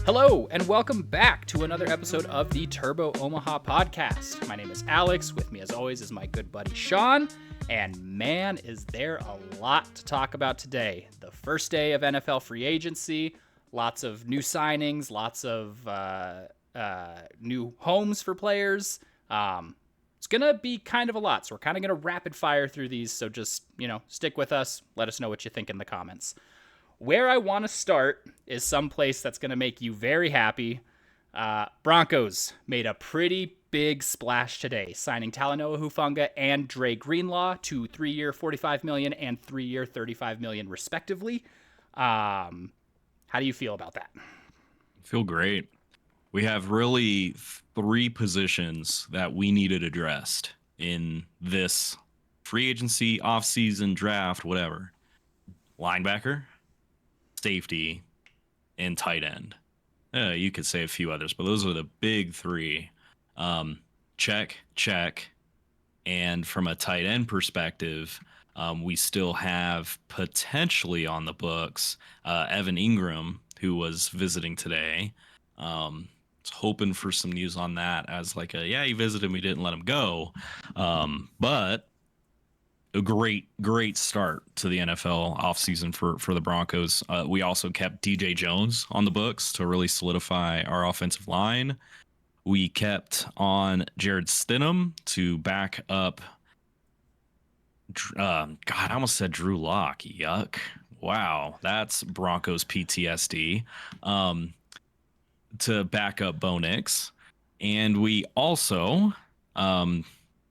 Hello, and welcome back to another episode of the Turbo Omaha podcast. My name is Alex. With me, as always, is my good buddy Sean. And man, is there a lot to talk about today. The first day of NFL free agency, lots of new signings, lots of new homes for players. It's going to be kind of a lot, so we're kind of going to rapid fire through these. So just, stick with us. Let us know what you think in the comments. Where I want to start is someplace that's going to make you very happy. Broncos made a pretty big splash today, signing Talanoa Hufanga and Dre Greenlaw to 3-year $45 million and 3-year $35 million respectively. How do you feel about that? I feel great. We have really three positions that we needed addressed in this free agency, offseason, draft, whatever. Linebacker, safety, and tight end. You could say a few others, but those are the big three. Check. And from a tight end perspective, we still have potentially on the books Evan Ingram, who was visiting today. Was hoping for some news on that as he visited, we didn't let him go. But a great start to the NFL offseason for the Broncos. We also kept DJ Jones on the books to really solidify our offensive line. We kept on Jared Stidham to back up. I almost said Drew Lock. Yuck. Wow, that's Broncos PTSD. To back up Bo Nix. And we also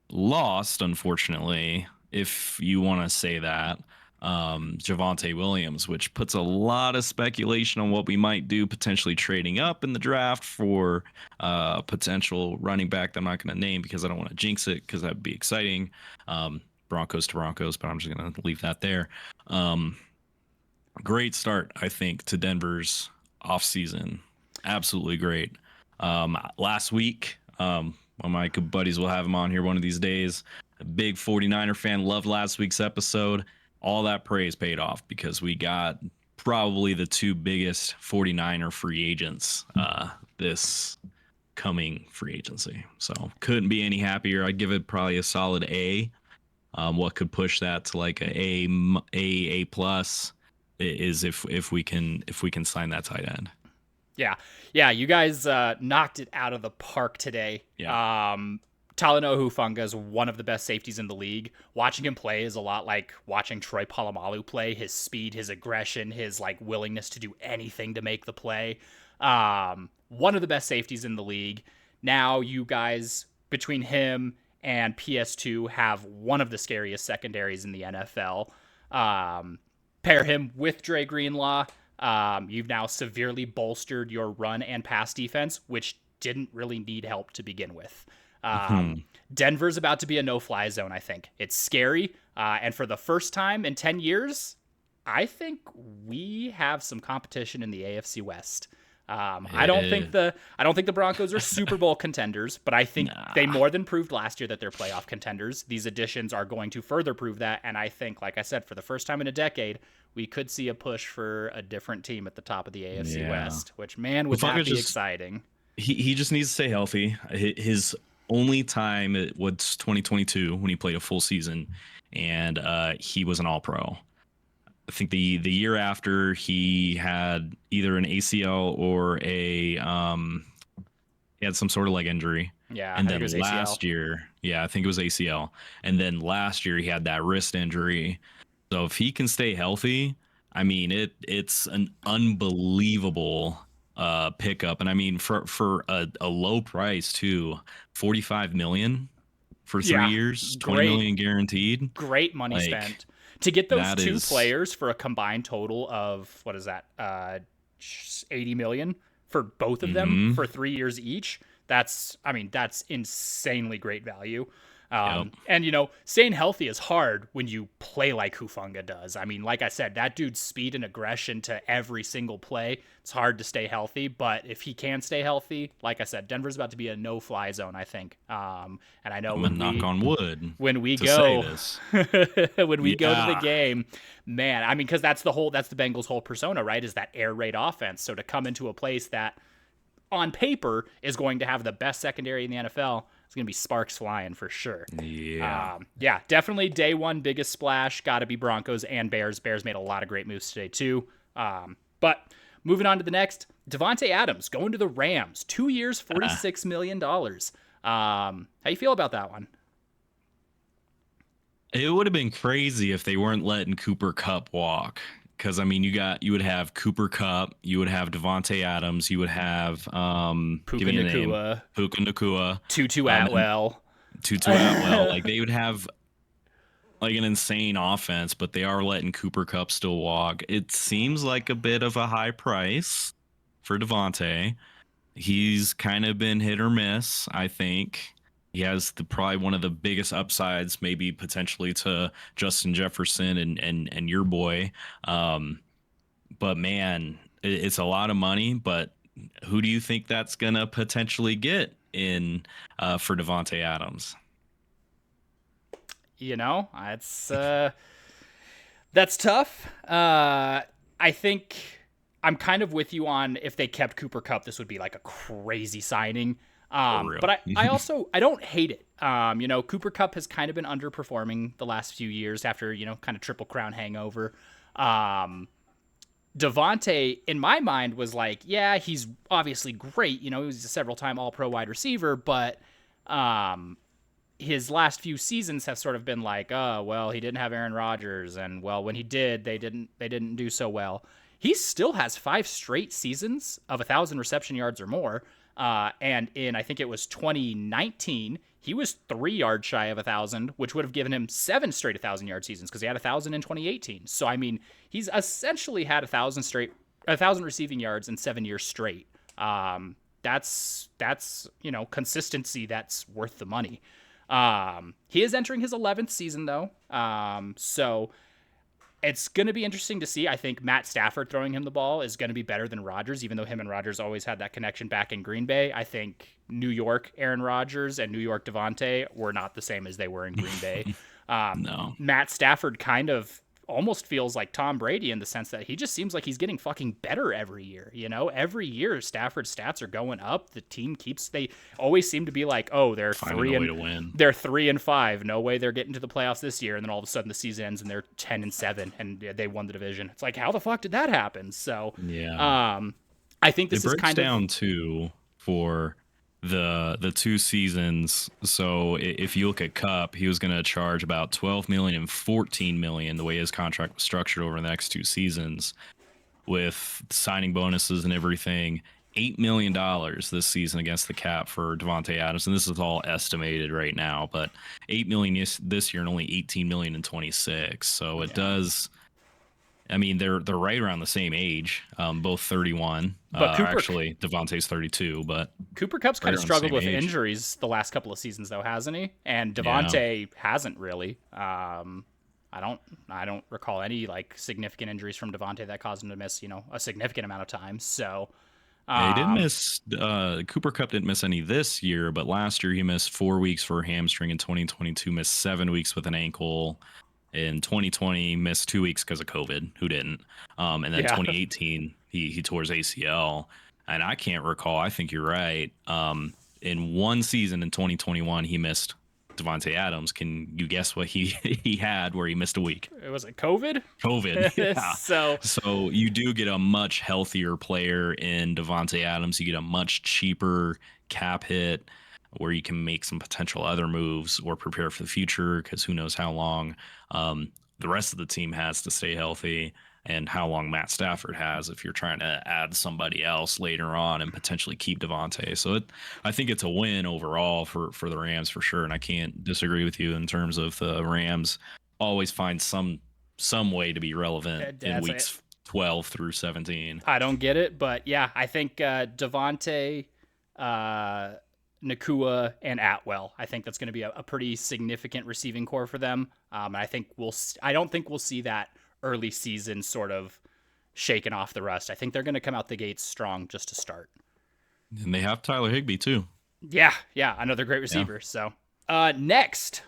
lost, unfortunately, if you want to say that, Javonte Williams, which puts a lot of speculation on what we might do, potentially trading up in the draft for potential running back that I'm not going to name because I don't want to jinx it because that would be exciting. Broncos to Broncos, but I'm just going to leave that there. Great start, I think, to Denver's offseason. Absolutely great. Last week, one of my good buddies will have him on here one of these days. A big 49er fan, loved last week's episode. All that praise paid off because we got probably the two biggest 49er free agents this coming free agency. So couldn't be any happier. I'd give it probably a solid A. What could push that to like A plus is if we can sign that tight end. Yeah, you guys knocked it out of the park today. Yeah. Talanoa Hufanga is one of the best safeties in the league. Watching him play is a lot like watching Troy Polamalu play. His speed, his aggression, his willingness to do anything to make the play. One of the best safeties in the league. Now you guys, between him and PS2, have one of the scariest secondaries in the NFL. Pair him with Dre Greenlaw. You've now severely bolstered your run and pass defense, which didn't really need help to begin with. Denver's about to be a no-fly zone, I think. It's scary, and for the first time in 10 years, I think we have some competition in the AFC West. I don't think the Broncos are Super Bowl contenders, but I think they more than proved last year that they're playoff contenders. These additions are going to further prove that, and I think, like I said, for the first time in a decade, we could see a push for a different team at the top of the AFC West, which, man, would that be exciting. He just needs to stay healthy. His only time was 2022 when he played a full season, and he was an All-Pro. I think the year after he had either an ACL or he had some sort of leg injury. Yeah, and then last year, I think it was ACL. And then last year he had that wrist injury. So if he can stay healthy, I mean it's an unbelievable pickup. And I mean for a low price too, $45 million for 3 years, $20 million guaranteed. Great money spent. To get those two players for a combined total of, what is that, $80 million for both of them for 3 years each, that's insanely great value. Yep. And, staying healthy is hard when you play like Hufanga does. I mean, like I said, that dude's speed and aggression to every single play, it's hard to stay healthy. But if he can stay healthy, like I said, Denver's about to be a no-fly zone, I think. And I know I'm gonna knock on wood when we to say go this. when we go to the Yeah. game, man, I mean, because that's the Bengals' whole persona, right? Is that air raid offense. So to come into a place that on paper is going to have the best secondary in the NFL, it's going to be sparks flying for sure. Yeah. Yeah, definitely day one biggest splash. Got to be Broncos and Bears. Bears made a lot of great moves today too. But moving on to the next, Devontae Adams going to the Rams. 2 years, $46 million. How you feel about that one? It would have been crazy if they weren't letting Cooper Cup walk. Because I mean, you would have Cooper Cup, you would have Devontae Adams, you would have Puka give me a name, Nakua, Puka Nakua, Tutu and Atwell. Tutu Atwell. Like they would have like an insane offense, but they are letting Cooper Cup still walk. It seems like a bit of a high price for Devontae. He's kind of been hit or miss, I think. He has probably one of the biggest upsides, maybe potentially to Justin Jefferson and your boy. Um, but man, it's a lot of money. But who do you think that's gonna potentially get in for Devonte Adams? That's tough. I think I'm kind of with you on if they kept Cooper Cup, this would be like a crazy signing. For real. But I also I don't hate it. Cooper Cup has kind of been underperforming the last few years after kind of Triple Crown hangover. Devontae, in my mind, was like, yeah, he's obviously great. He was a several-time All-Pro wide receiver, but his last few seasons have sort of been like, oh, well, he didn't have Aaron Rodgers, and well, when he did, they didn't do so well. He still has 5 straight seasons of 1,000 reception yards or more. And in, I think it was 2019, he was 3 yards shy of 1,000, which would have given him 7 straight 1,000-yard seasons because he had 1,000 in 2018. So, I mean, he's essentially had 1,000 receiving yards in 7 years straight. That's consistency that's worth the money. He is entering his 11th season though. So it's going to be interesting to see. I think Matt Stafford throwing him the ball is going to be better than Rodgers, even though him and Rodgers always had that connection back in Green Bay. I think New York Aaron Rodgers and New York Devontae were not the same as they were in Green Bay. No. Matt Stafford kind of almost feels like Tom Brady in the sense that he just seems like he's getting fucking better every year. Every year Stafford's stats are going up. The team they always seem to be like, oh, they're Finding a way to win. They're 3-5. No way they're getting to the playoffs this year. And then all of a sudden the season ends and they're 10-7 and they won the division. It's like, how the fuck did that happen? So, yeah, I think this it is breaks kind down of too for the 2 seasons. So if you look at Cup, he was going to charge about 12 million and 14 million the way his contract was structured over the next 2 seasons with signing bonuses and everything. $8 million this season against the cap for Devontae Adams, and this is all estimated right now, but 8 million this year and only 18 million in 26. So it does. I mean, they're right around the same age, both 31. But actually, Devontae's 32, but Cooper Kupp's kind right of around the struggled same with age. injuries the last couple of seasons, though, hasn't he? And Devontae hasn't really. I don't recall any like significant injuries from Devontae that caused him to miss, a significant amount of time. So, Yeah, he didn't miss. Cooper Cup didn't miss any this year, but last year he missed 4 weeks for a hamstring. In 2022, missed 7 weeks with an ankle. In 2020, missed 2 weeks because of COVID. Who didn't? And then Yeah. 2018, he tore his ACL. And I can't recall. I think you're right. In one season in 2021, he missed Devontae Adams. Can you guess what he had where he missed a week? Was it COVID? COVID. Yeah. So So you do get a much healthier player in Devontae Adams. You get a much cheaper cap hit where you can make some potential other moves or prepare for the future because who knows how long the rest of the team has to stay healthy and how long Matt Stafford has if you're trying to add somebody else later on and potentially keep Devontae. So I think it's a win overall for the Rams for sure. And I can't disagree with you in terms of the Rams always find some way to be relevant in That's weeks 12 through 17. I don't get it, but yeah, I think Devontae Nakua, and Atwell. I think that's going to be a pretty significant receiving core for them. And I don't think we'll see that early season sort of shaking off the rust. I think they're going to come out the gates strong just to start. And they have Tyler Higbee too. Yeah, another great Yeah. receiver. So next,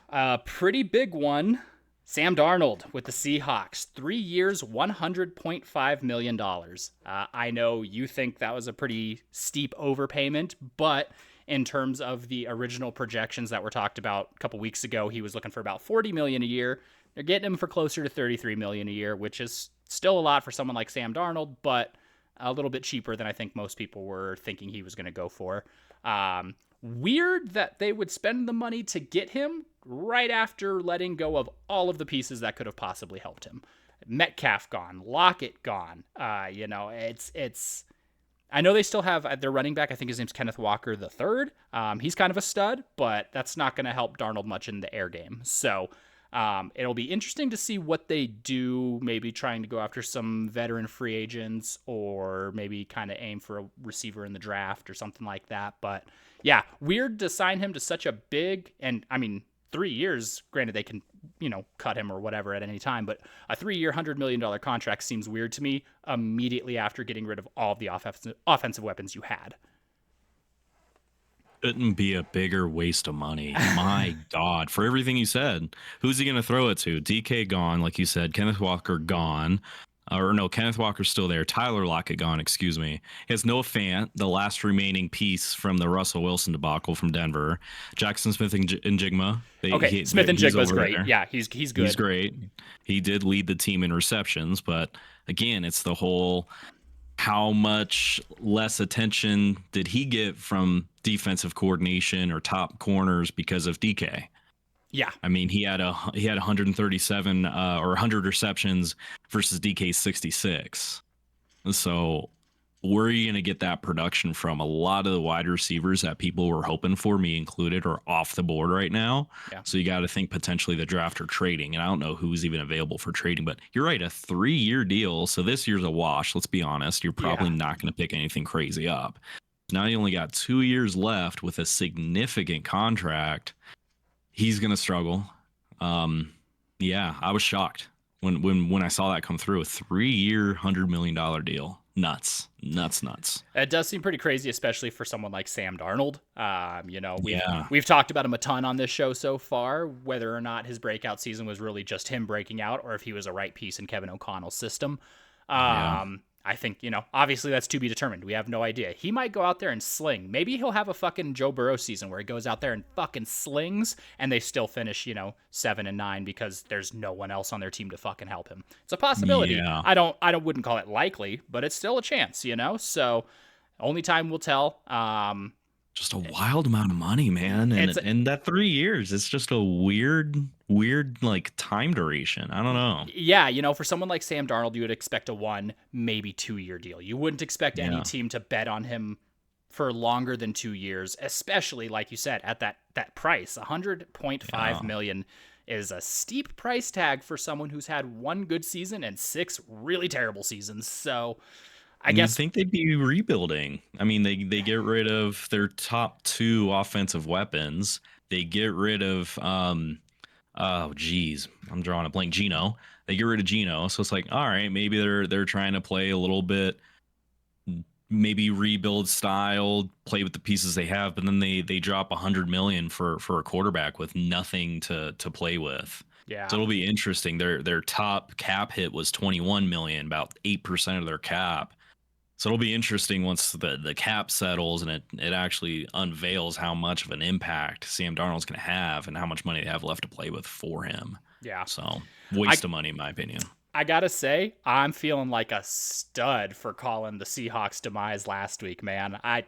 pretty big one. Sam Darnold with the Seahawks, 3 years, $100.5 million. I know you think that was a pretty steep overpayment, but in terms of the original projections that were talked about a couple weeks ago, he was looking for about $40 million a year. They're getting him for closer to $33 million a year, which is still a lot for someone like Sam Darnold, but a little bit cheaper than I think most people were thinking he was going to go for. Weird that they would spend the money to get him right after letting go of all of the pieces that could have possibly helped him. Metcalf gone, Lockett gone. It's. I know they still have their running back. I think his name's Kenneth Walker the third. He's kind of a stud, but that's not going to help Darnold much in the air game. So it'll be interesting to see what they do, maybe trying to go after some veteran free agents or maybe kind of aim for a receiver in the draft or something like that. But yeah, weird to sign him to such a big, and I mean, 3 years, granted they can, cut him or whatever at any time, but a 3-year, $100 million contract seems weird to me immediately after getting rid of all of the offensive weapons you had. Couldn't be a bigger waste of money. My God, for everything you said, who's he going to throw it to? DK gone, like you said. Kenneth Walker gone. Or no, Kenneth Walker's still there. Tyler Lockett gone, excuse me. He has Noah Fant, the last remaining piece from the Russell Wilson debacle from Denver. Jackson Smith and Jigma. Okay, Smith and Jigma's great. There. Yeah, he's good. He's great. He did lead the team in receptions, but again, it's the whole how much less attention did he get from defensive coordination or top corners because of DK? Yeah. I mean, he had 137 or 100 receptions versus DK's 66. So where are you going to get that production from? A lot of the wide receivers that people were hoping for, me included, are off the board right now. Yeah. So you got to think potentially the draft or trading. And I don't know who's even available for trading, but you're right, a 3-year deal. So this year's a wash. Let's be honest. You're probably not going to pick anything crazy up. Now you only got 2 years left with a significant contract. He's going to struggle. Yeah, I was shocked when I saw that come through. A 3-year, $100 million deal. Nuts. It does seem pretty crazy, especially for someone like Sam Darnold. We've talked about him a ton on this show so far, whether or not his breakout season was really just him breaking out or if he was a right piece in Kevin O'Connell's system. I think, obviously that's to be determined. We have no idea. He might go out there and sling. Maybe he'll have a fucking Joe Burrow season where he goes out there and fucking slings and they still finish, 7-9 because there's no one else on their team to fucking help him. It's a possibility. Yeah. I wouldn't call it likely, but it's still a chance, So only time will tell. Just a wild amount of money, man. And that 3 years, it's just a weird like time duration. I don't know. Yeah, for someone like Sam Darnold, you would expect a 1, maybe 2-year deal. You wouldn't expect any team to bet on him for longer than 2 years, especially like you said, at that price. $100.5 million is a steep price tag for someone who's had 1 good season and 6 really terrible seasons. So I guess think they'd be rebuilding. I mean, they get rid of their top 2 offensive weapons. They get rid of oh geez, I'm drawing a blank. Geno. They get rid of Geno, so it's like, all right, maybe they're trying to play a little bit, maybe rebuild style, play with the pieces they have, but then they drop $100 million for a quarterback with nothing to play with. Yeah. So it'll be interesting. Their top cap hit was $21 million, about 8% of their cap. So it'll be interesting once the cap settles and it actually unveils how much of an impact Sam Darnold's going to have and how much money they have left to play with for him. Yeah. So waste of money, in my opinion. I gotta say, I'm feeling like a stud for calling the Seahawks demise last week, man. I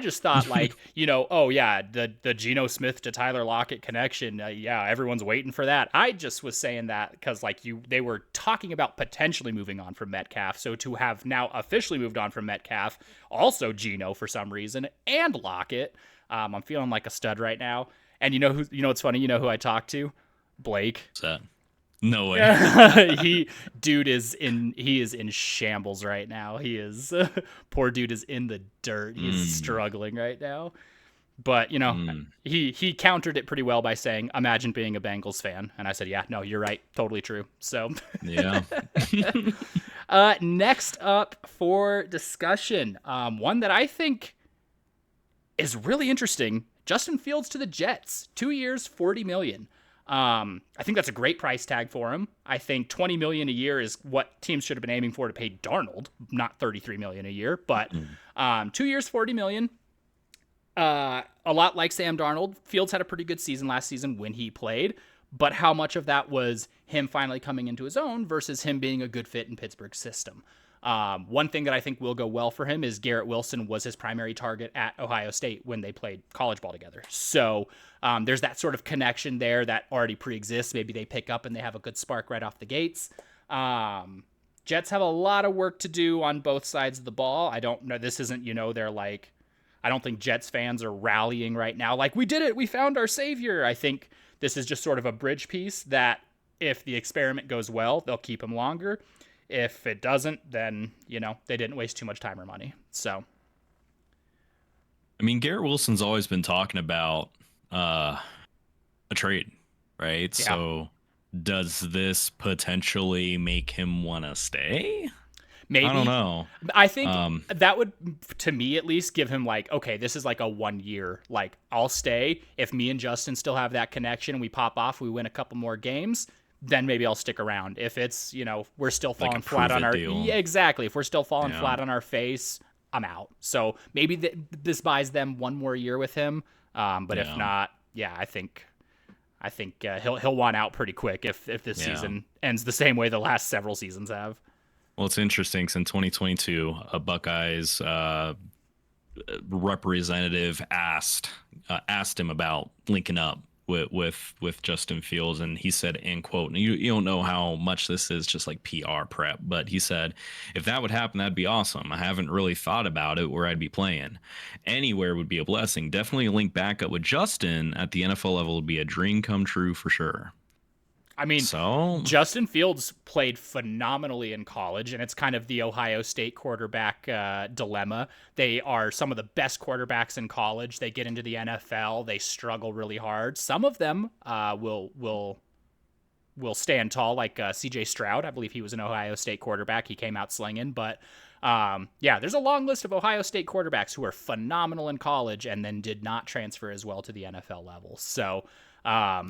just thought like, the Geno Smith to Tyler Lockett connection. Everyone's waiting for that. I just was saying that because they were talking about potentially moving on from Metcalf. So to have now officially moved on from Metcalf, also Geno for some reason, and Lockett, I'm feeling like a stud right now. And what's funny? You know who I talked to? Blake. What's that? No way. He is in shambles right now. He is poor dude is in the dirt. He's struggling right now. But Mm, he countered it pretty well by saying, "Imagine being a Bengals fan." And I said, "Yeah, no, you're right, totally true." So, yeah. next up for discussion, one that I think is really interesting. Justin Fields to the Jets, 2 years, 40 million. I think that's a great price tag for him. I think 20 million a year is what teams should have been aiming for to pay Darnold, not 33 million a year. But Mm. 2 years, 40 million. A lot like Sam Darnold, Fields had a pretty good season last season when he played, but how much of that was him finally coming into his own versus him being a good fit in Pittsburgh's system? One thing that I think will go well for him is Garrett Wilson was his primary target at Ohio State when they played college ball together. So there's that sort of connection there that already pre-exists. Maybe they pick up and they have a good spark right off the gates. Jets have a lot of work to do on both sides of the ball. I don't know. This isn't, they're like, I don't think Jets fans are rallying right now like, we did it, we found our savior. I think this is just sort of a bridge piece that if the experiment goes well, they'll keep him longer. If it doesn't, then, they didn't waste too much time or money. So, I mean, Garrett Wilson's always been talking about uh, a trade, right? yeah, So does this potentially make him want to stay? I don't maybe. know. I think Um, that would, to me at least, give him like, okay, this is like a 1 year. Like, I'll stay. If me and Justin still have that connection and we pop off, we win a couple more games, then maybe I'll stick around. If it's, we're still like a falling flat prove on it our, deal. yeah, exactly. If we're still falling Yeah. flat on our face, I'm out. So maybe this buys them one more year with him. But if Yeah. not, yeah, I think he'll want out pretty quick if this Yeah. season ends the same way the last several seasons have. Well, it's interesting. 'Cause in 2022, a Buckeyes representative asked him about linking up with Justin Fields, and he said, "end quote." And you don't know how much this is just like PR prep, but he said, "If that would happen, that'd be awesome. I haven't really thought about it where I'd be playing. Anywhere would be a blessing. Definitely a link back up with Justin at the NFL level would be a dream come true for sure." I mean, So Justin Fields played phenomenally in college, and it's kind of the Ohio State quarterback dilemma. They are some of the best quarterbacks in college. They get into the NFL, they struggle really hard. Some of them will stand tall, like C.J. Stroud. I believe he was an Ohio State quarterback. He came out slinging, but yeah, there's a long list of Ohio State quarterbacks who are phenomenal in college and then did not transfer as well to the NFL level. So yeah.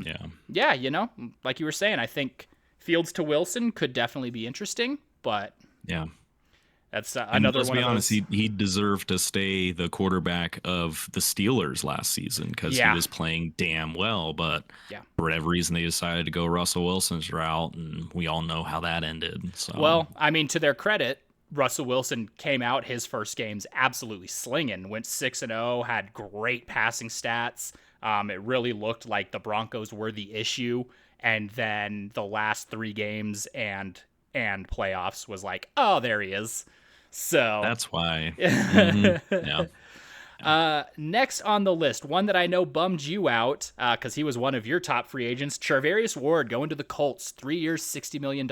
yeah, like you were saying, I think Fields to Wilson could definitely be interesting, but Yeah. that's And another let's one be of honest, those. he deserved to stay the quarterback of the Steelers last season because he Yeah, was playing damn well. But yeah. for whatever reason, they decided to go Russell Wilson's route, and we all know how that ended. So Well, I mean, to their credit, Russell Wilson came out his first games absolutely slinging, went 6-0, had great passing stats. It really looked like the Broncos were the issue, and then the last 3 games and playoffs was like, oh, there he is. So that's why. Hmm. Yeah, yeah. next on the list, one that I know bummed you out because he was one of your top free agents, Charvarius Ward going to the Colts, 3 years, $60 million.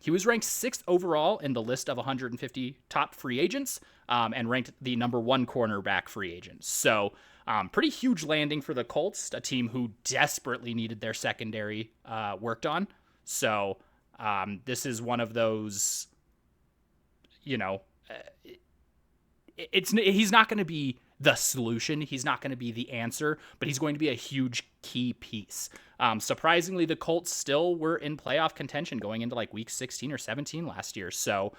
He was ranked 6th overall in the list of 150 top free agents and ranked the #1 cornerback free agent. So pretty huge landing for the Colts, a team who desperately needed their secondary worked on. So this is one of those, you know, he's not going to be the solution. He's not going to be the answer, but he's going to be a huge key piece. Surprisingly, the Colts still were in playoff contention going into like week 16 or 17 last year. So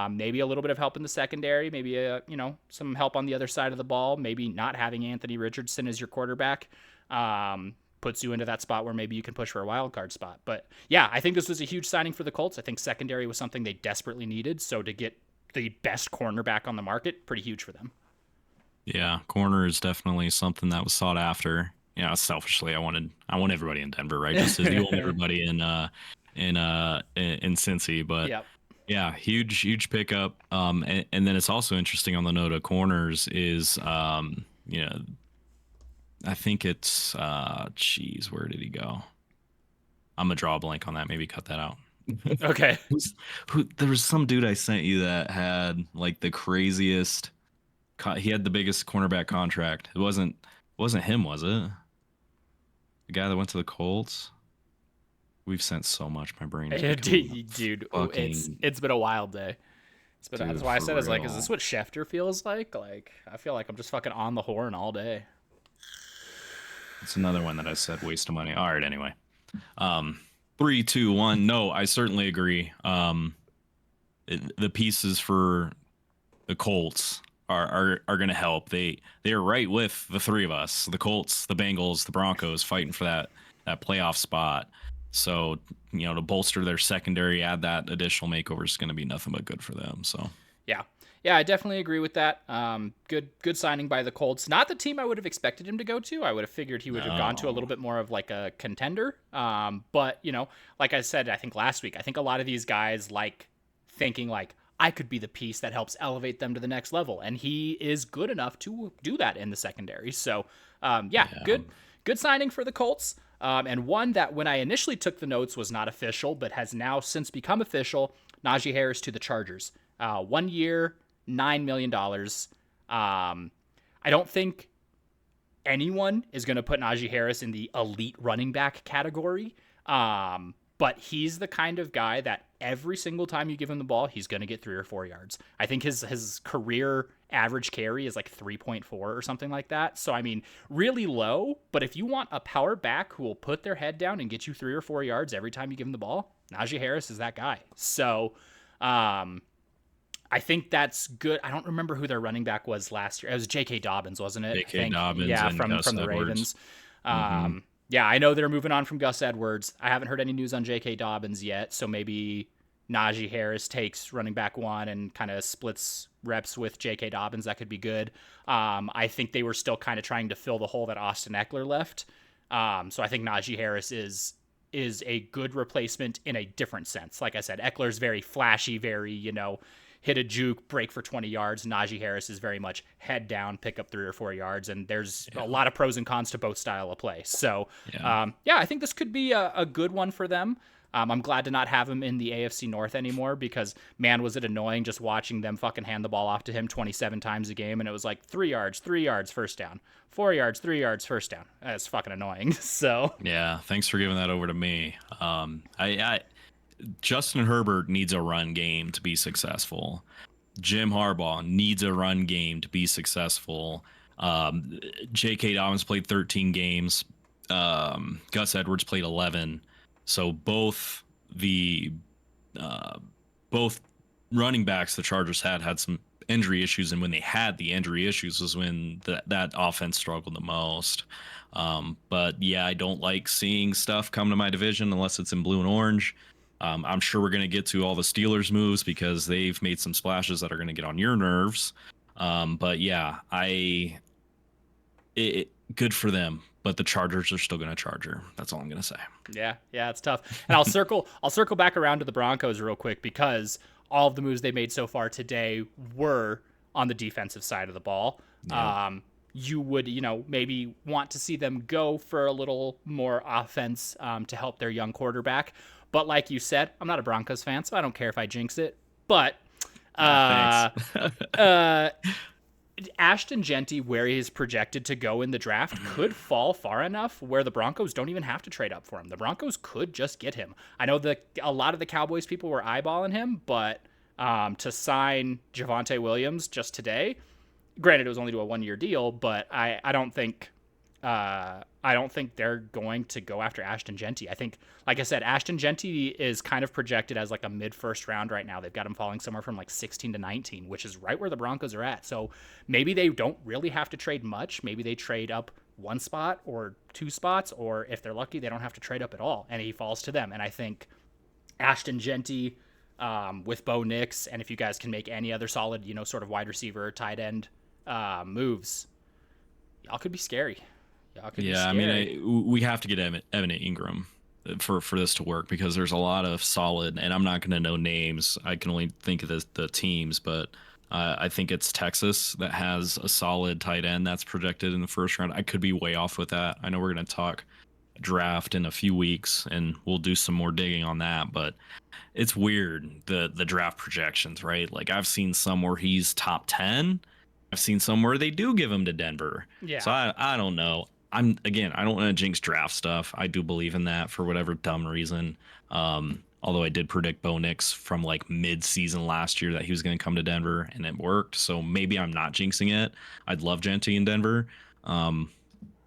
maybe a little bit of help in the secondary, maybe some help on the other side of the ball. Maybe not having Anthony Richardson as your quarterback puts you into that spot where maybe you can push for a wild card spot. But yeah, I think this was a huge signing for the Colts. I think secondary was something they desperately needed. So to get the best cornerback on the market, pretty huge for them. Yeah, corner is definitely something that was sought after. Selfishly, I want everybody in Denver, right? Just as you want everybody in Cincy, but Yep. yeah, huge pickup. And then it's also interesting on the note of corners is I think it's geez, where did he go? I'm gonna draw a blank on that. Maybe cut that out. Okay. Who's, there was some dude I sent you that had like the craziest he had the biggest cornerback contract. It wasn't him, was it? The guy that went to the Colts. We've sent so much. My brain is becoming Dude, a fucking it's been a wild day. It's been that's dude why I for said, is this real. what Schefter feels like? Like I feel like I'm just fucking on the horn all day. It's another one that I said waste of money. All right, anyway. Um, 3, 2, 1. No, I certainly agree. The pieces for the Colts are going to help. They are right with the three of us, the Colts, the Bengals, the Broncos, fighting for that playoff spot. So to bolster their secondary, add that additional makeover is going to be nothing but good for them. So Yeah. Yeah, I definitely agree with that. Good signing by the Colts. Not the team I would have expected him to go to. I would have figured he would have gone to a little no, bit more of like a contender. But like I said, I think last week, I think a lot of these guys like thinking like I could be the piece that helps elevate them to the next level, and he is good enough to do that in the secondary. So, yeah, yeah, good signing for the Colts. And one that when I initially took the notes was not official, but has now since become official. Najee Harris to the Chargers. 1 year, $9 million. I don't think anyone is going to put Najee Harris in the elite running back category. But he's the kind of guy that every single time you give him the ball, he's going to get 3 or 4 yards. I think his career average carry is like 3.4 or something like that. So, I mean, really low. But if you want a power back who will put their head down and get you 3 or 4 yards every time you give him the ball, Najee Harris is that guy. So, I think that's good. I don't remember who their running back was last year. It was J.K. Dobbins, wasn't it? I J.K. think. Dobbins Yeah, and from Gus the Edwards. Ravens. Hmm. Yeah, I know they're moving on from Gus Edwards. I haven't heard any news on J.K. Dobbins yet, so maybe Najee Harris takes running back one and kind of splits reps with J.K. Dobbins. That could be good. I think they were still kind of trying to fill the hole that Austin Eckler left. So I think Najee Harris is a good replacement in a different sense. Like I said, Eckler's very flashy, very, hit a juke, break for 20 yards. Najee Harris is very much head down, pick up 3 or 4 yards. And there's Yeah, a lot of pros and cons to both style of play. So, yeah, yeah, I think this could be a good one for them. I'm glad to not have him in the AFC North anymore because, man, was it annoying just watching them fucking hand the ball off to him 27 times a game. And it was like 3 yards, first down, 4 yards, 3 yards, first down. That's fucking annoying. So, yeah. Thanks for giving that over to me. I Justin Herbert needs a run game to be successful. Jim Harbaugh needs a run game to be successful. J.K. Dobbins played 13 games. Gus Edwards played 11. So the uh, both running backs the Chargers had some injury issues, and when they had the injury issues was when that offense struggled the most. But yeah, I don't like seeing stuff come to my division unless it's in blue and orange. I'm sure we're going to get to all the Steelers moves because they've made some splashes that are going to get on your nerves. But yeah, good for them. But the Chargers are still going to charger. That's all I'm going to say. yeah, it's tough. And I'll circle back around to the Broncos real quick because all of the moves they made so far today were on the defensive side of the ball. Yeah, You would, maybe want to see them go for a little more offense to help their young quarterback. But like you said, I'm not a Broncos fan, so I don't care if I jinx it. But thanks. uh, uh, Ashton Genty, where he is projected to go in the draft, could fall far enough where the Broncos don't even have to trade up for him. The Broncos could just get him. I know that a lot of the Cowboys people were eyeballing him, but to sign Javonte Williams just today, granted it was only to a 1 year deal, but I don't think they're going to go after Ashton Genty. I think, like I said, Ashton Genty is kind of projected as like a mid first round right now. They've got him falling somewhere from like 16 to 19, which is right where the Broncos are at. So maybe they don't really have to trade much. Maybe they trade up one spot or two spots, or if they're lucky, they don't have to trade up at all, and he falls to them. And I think Ashton Genty with Bo Nix, and if you guys can make any other solid, sort of wide receiver, tight end moves, y'all could be scary. Y'all could be Yeah, I scary. mean, we have to get Evan Ingram for this to work because there's a lot of solid, and I'm not going to know names. I can only think of the teams, but I think it's Texas that has a solid tight end that's projected in the first round. I could be way off with that. I know we're going to talk draft in a few weeks, and we'll do some more digging on that, but it's weird the draft projections, right? Like I've seen some where he's top 10. seen somewhere they do give him to Denver. So Yeah. I don't know. I don't want to jinx draft stuff. I do believe in that for whatever dumb reason. Although I did predict Bo Nix from like mid-season last year that he was going to come to Denver, and it worked. So maybe I'm not jinxing it. I'd love Genty in Denver. Um,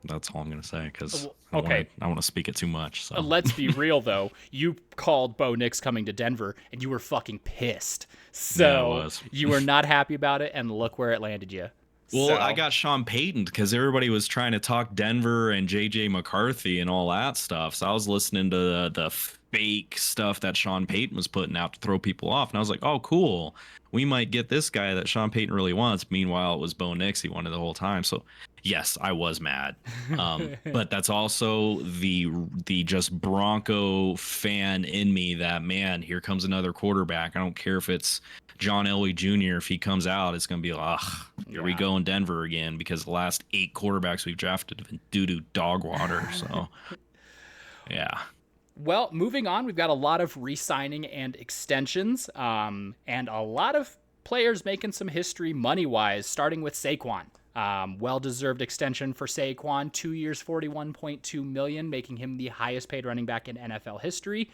that's all I'm going to say because Okay. I want to speak it too much. So Let's be real though. You called Bo Nix coming to Denver, and you were fucking pissed. yeah, it So was. you were not happy about it, and look where it landed you. Well, I So got Sean Payton because everybody was trying to talk Denver and JJ McCarthy and all that stuff. So I was listening to the fake stuff that Sean Payton was putting out to throw people off. And I was like, oh, cool. We might get this guy that Sean Payton really wants. Meanwhile, it was Bo Nix he wanted the whole time. So yes, I was mad. But that's also the just Bronco fan in me that, man, here comes another quarterback. I don't care if it's John Elway Jr. If he comes out, it's going to be like, ugh, here we yeah. go in Denver again because the last 8 quarterbacks we've drafted have been doo-doo dog water. So, yeah. Well, moving on, we've got a lot of re-signing and extensions, and a lot of players making some history money-wise, starting with Saquon. Well-deserved extension for Saquon, 2 years, $41.2 million, making him the highest-paid running back in NFL history.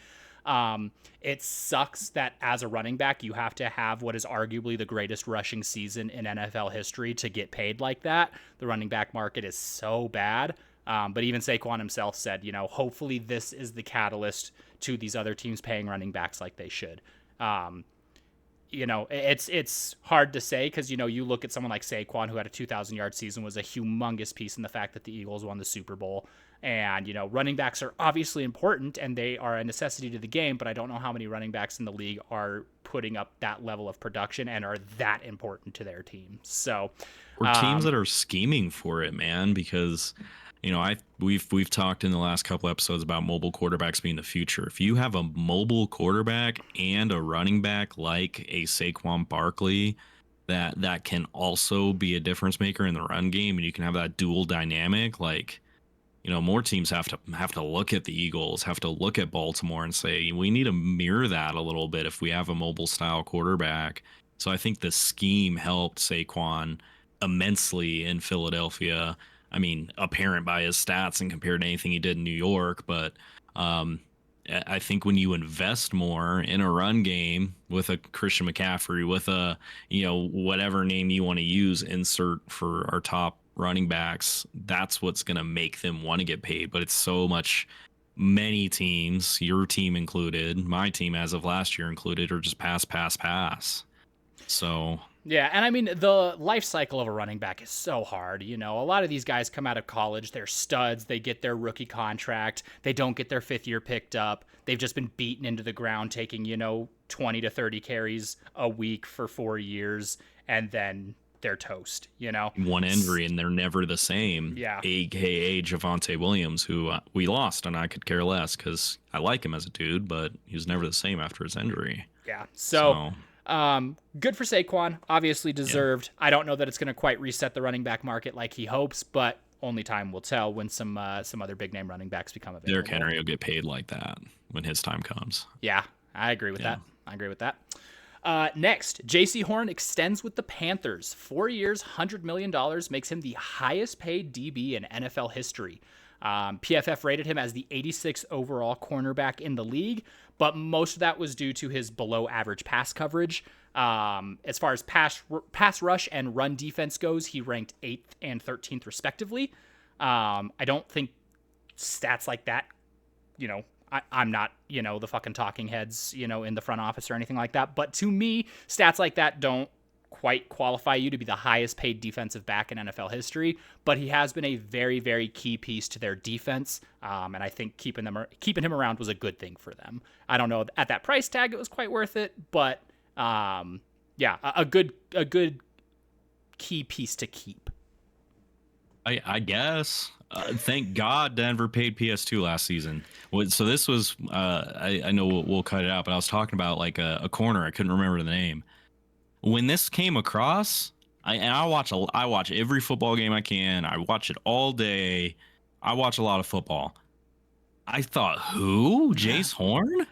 It sucks that as a running back, you have to have what is arguably the greatest rushing season in NFL history to get paid like that. The running back market is so bad. But even Saquon himself said, hopefully this is the catalyst to these other teams paying running backs like they should. It's hard to say because, you look at someone like Saquon who had a 2,000-yard season, was a humongous piece in the fact that the Eagles won the Super Bowl. And, running backs are obviously important and they are a necessity to the game, but I don't know how many running backs in the league are putting up that level of production and are that important to their team. So, Or teams that are scheming for it, man, because we've talked in the last couple episodes about mobile quarterbacks being the future. If you have a mobile quarterback and a running back like a Saquon Barkley that can also be a difference maker in the run game, and you can have that dual dynamic, like, more teams have to look at the Eagles, have to look at Baltimore and say, we need to mirror that a little bit if we have a mobile style quarterback. So I think the scheme helped Saquon immensely in Philadelphia. I mean, apparent by his stats and compared to anything he did in New York. But I think when you invest more in a run game with a Christian McCaffrey, with a, whatever name you want to use, insert for our top running backs, that's what's going to make them want to get paid. But it's so much, many teams, your team included, my team as of last year included, are just pass. So yeah, and I mean, the life cycle of a running back is so hard. A lot of these guys come out of college, they're studs, they get their rookie contract, they don't get their 5th year picked up, they've just been beaten into the ground, taking, 20 to 30 carries a week for 4 years, and then they're toast, one injury and they're never the same. Yeah. AKA Javonte Williams, who we lost, and I could care less because I like him as a dude, but he was never the same after his injury. Yeah. So good for Saquon, obviously deserved. Yeah. I don't know that it's going to quite reset the running back market like he hopes, but only time will tell when some other big name running backs become available. Derrick Henry will get paid like that when his time comes. Yeah, I agree with that. Next, J.C. Horn extends with the Panthers. 4 years, $100 million, makes him the highest paid DB in NFL history. PFF rated him as the 86th overall cornerback in the league, but most of that was due to his below average pass coverage. As far as pass rush and run defense goes, he ranked 8th and 13th respectively. I don't think stats like that, I'm not, the fucking talking heads, in the front office or anything like that. But to me, stats like that don't quite qualify you to be the highest paid defensive back in NFL history. But he has been a very, very key piece to their defense. And I think keeping him around was a good thing for them. I don't know, at that price tag, it was quite worth it. But yeah, a good key piece to keep. I guess. Thank God Denver paid PS2 last season. So this was, I know we'll cut it out, but I was talking about like a corner. I couldn't remember the name. When this came across, I watch every football game I can. I watch it all day. I watch a lot of football. I thought, who? Jace Horn?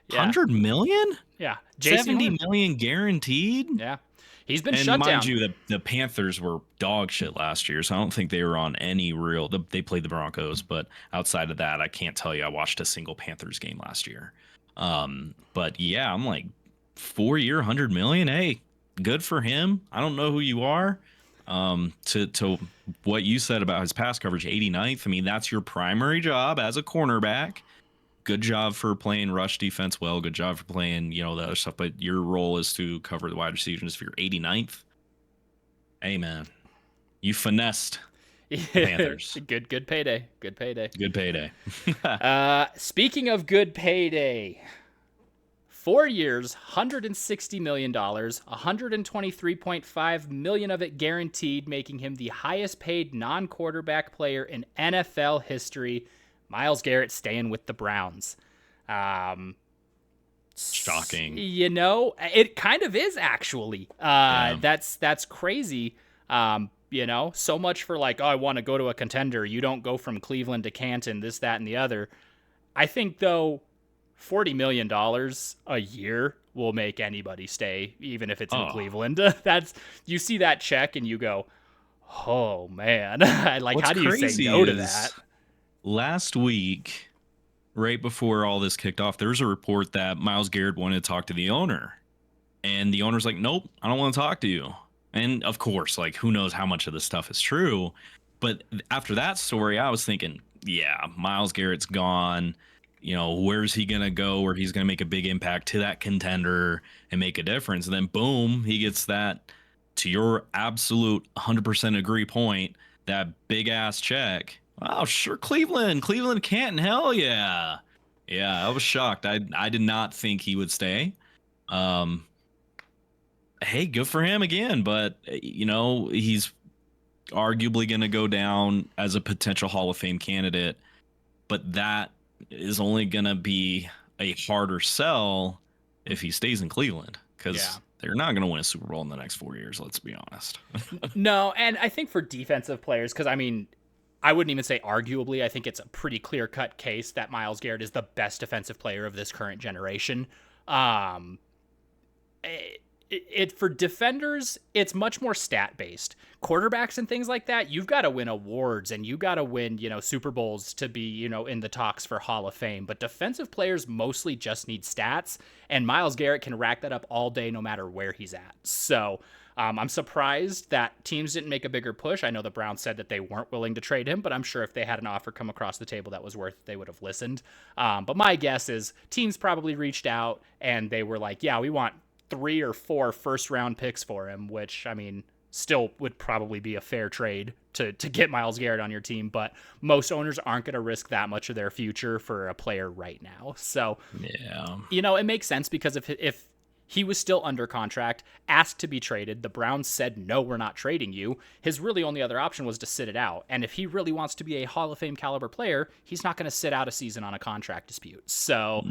Yeah. 100 million? Yeah. JC 70 Horn. million guaranteed? Yeah. He's been And shut mind down. you, the Panthers were dog shit last year, so I don't think they were on any real. They played the Broncos, but outside of that, I can't tell you I watched a single Panthers game last year. But yeah, I'm like 4 year, 100 million. Hey, good for him. I don't know who you are. To what you said about his pass coverage, 89th. I mean, that's your primary job as a cornerback. Good job for playing rush defense well. Good job for playing, the other stuff. But your role is to cover the wide receivers. If you're 89th, hey man, you finessed the Panthers. Good payday. Good payday. Good payday. Speaking of good payday, 4 years, $160 million, $123.5 million of it guaranteed, making him the highest paid non-quarterback player in NFL history. Miles Garrett staying with the Browns. Shocking. It kind of is actually. Yeah. That's crazy. So much for like, oh, I want to go to a contender. You don't go from Cleveland to Canton, this, that, and the other. I think though, $40 million a year will make anybody stay, even if it's in Cleveland. You see that check and you go, oh man, like, What's how do you say crazy no to is that? last week, right before all this kicked off, there was a report that Miles Garrett wanted to talk to the owner. And the owner's like, nope, I don't want to talk to you. And of course, like, who knows how much of this stuff is true. But after that story, I was thinking, yeah, Miles Garrett's gone. Where's he going to go where he's going to make a big impact to that contender and make a difference? And then boom, he gets that, to your absolute 100% agree point, that big ass check. Wow, sure, Cleveland, Canton, hell yeah. Yeah, I was shocked. I did not think he would stay. Hey, good for him again, but he's arguably going to go down as a potential Hall of Fame candidate, but that is only going to be a harder sell if he stays in Cleveland, because they're not going to win a Super Bowl in the next 4 years. Let's be honest. No, and I think for defensive players, because I wouldn't even say arguably. I think it's a pretty clear-cut case that Miles Garrett is the best defensive player of this current generation. For defenders, it's much more stat-based. Quarterbacks and things like that, you've got to win awards and you got to win, Super Bowls to be, in the talks for Hall of Fame. But defensive players mostly just need stats, and Miles Garrett can rack that up all day no matter where he's at. So I'm surprised that teams didn't make a bigger push. I know the Browns said that they weren't willing to trade him, but I'm sure if they had an offer come across the table that was worth it, they would have listened. But my guess is teams probably reached out and they were like, yeah, we want 3 or 4 first-round picks for him, which, still would probably be a fair trade to get Miles Garrett on your team, but most owners aren't going to risk that much of their future for a player right now. So, yeah, it makes sense, because if he was still under contract, asked to be traded, the Browns said, no, we're not trading you. His really only other option was to sit it out. And if he really wants to be a Hall of Fame caliber player, he's not going to sit out a season on a contract dispute. So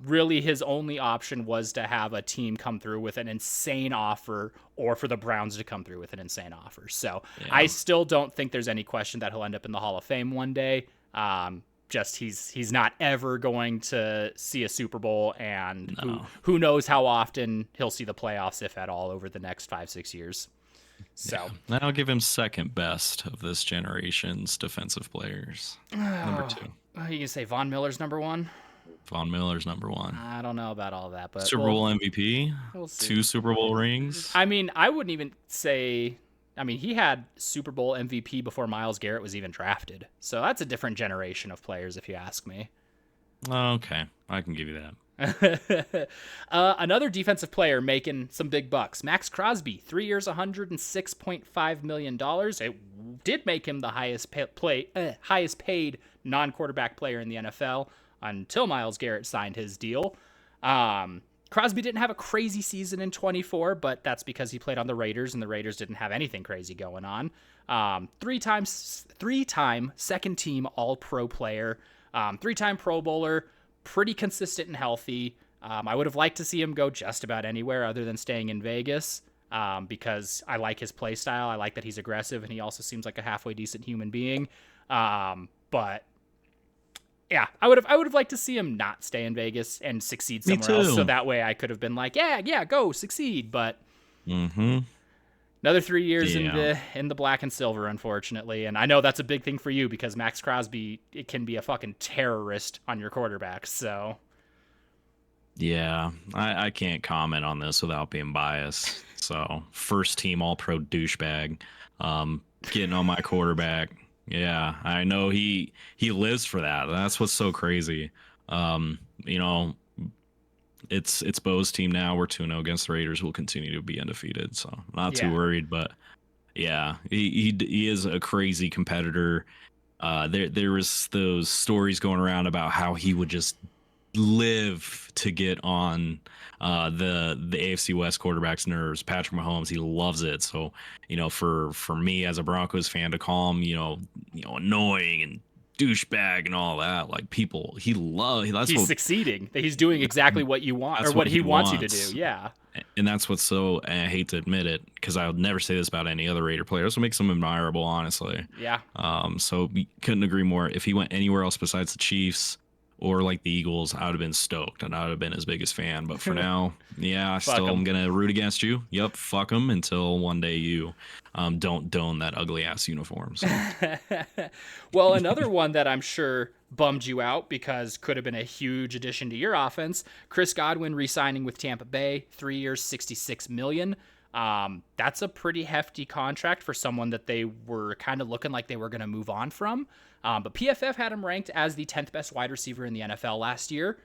really his only option was to have a team come through with an insane offer, or for the Browns to come through with an insane offer. So I still don't think there's any question that he'll end up in the Hall of Fame one day. Just he's not ever going to see a Super Bowl, and who knows how often he'll see the playoffs, if at all, over the next 5-6 years. So I'll give him second best of this generation's defensive players. Number 2. You can say Von Miller's number 1. Von Miller's number 1. I don't know about all that, but Super Bowl MVP, we'll 2 Super Bowl rings. I wouldn't even say. He had Super Bowl MVP before Miles Garrett was even drafted. So that's a different generation of players, if you ask me. Okay, I can give you that. Another defensive player making some big bucks, Max Crosby, 3 years, $106.5 million. It did make him the highest paid non-quarterback player in the NFL until Miles Garrett signed his deal. Crosby didn't have a crazy season in 24, but that's because he played on the Raiders, and the Raiders didn't have anything crazy going on. Three-time second-team All-Pro player, 3-time Pro Bowler, pretty consistent and healthy. I would have liked to see him go just about anywhere other than staying in Vegas, because I like his play style. I like that he's aggressive, and he also seems like a halfway decent human being. But Yeah, I would have liked to see him not stay in Vegas and succeed Me somewhere else. So too. that way I could have been like, yeah, go succeed. But Mm-hmm. another 3 years in Yeah. the black and silver, unfortunately. And I know that's a big thing for you because Max Crosby, it can be a fucking terrorist on your quarterback. So Yeah. I can't comment on this without being biased. So first team all pro douchebag. Getting on my quarterback. Yeah. I know he lives for that. That's what's so crazy. You know, it's Bo's team now. We're 2-0 against the Raiders. We'll continue to be undefeated. So not too yeah, worried, but yeah, he is a crazy competitor. There was those stories going around about how he would just live to get on the AFC West quarterback's nerves. Patrick Mahomes, he loves it. So for me as a Broncos fan to call him annoying and douchebag and all that, like people he love he's succeeding. He's doing exactly what you want or that's what what he he wants you to do. wants. Yeah. And that's what's so, and I hate to admit it because I would never say this about any other Raider player. That's what makes him admirable, honestly. Yeah. So we couldn't agree more. If he went anywhere else besides the Chiefs or like the Eagles, I would have been stoked and I would have been his biggest fan. But for now, yeah, I Fuck still him. am gonna root against you. Yep, fuck him until one day you don't don that ugly ass uniform. So Well, another one that I'm sure bummed you out because could have been a huge addition to your offense. Chris Godwin re-signing with Tampa Bay, 3 years, $66 million. That's a pretty hefty contract for someone that they were kind of looking like they were going to move on from. But PFF had him ranked as the 10th best wide receiver in the NFL last year.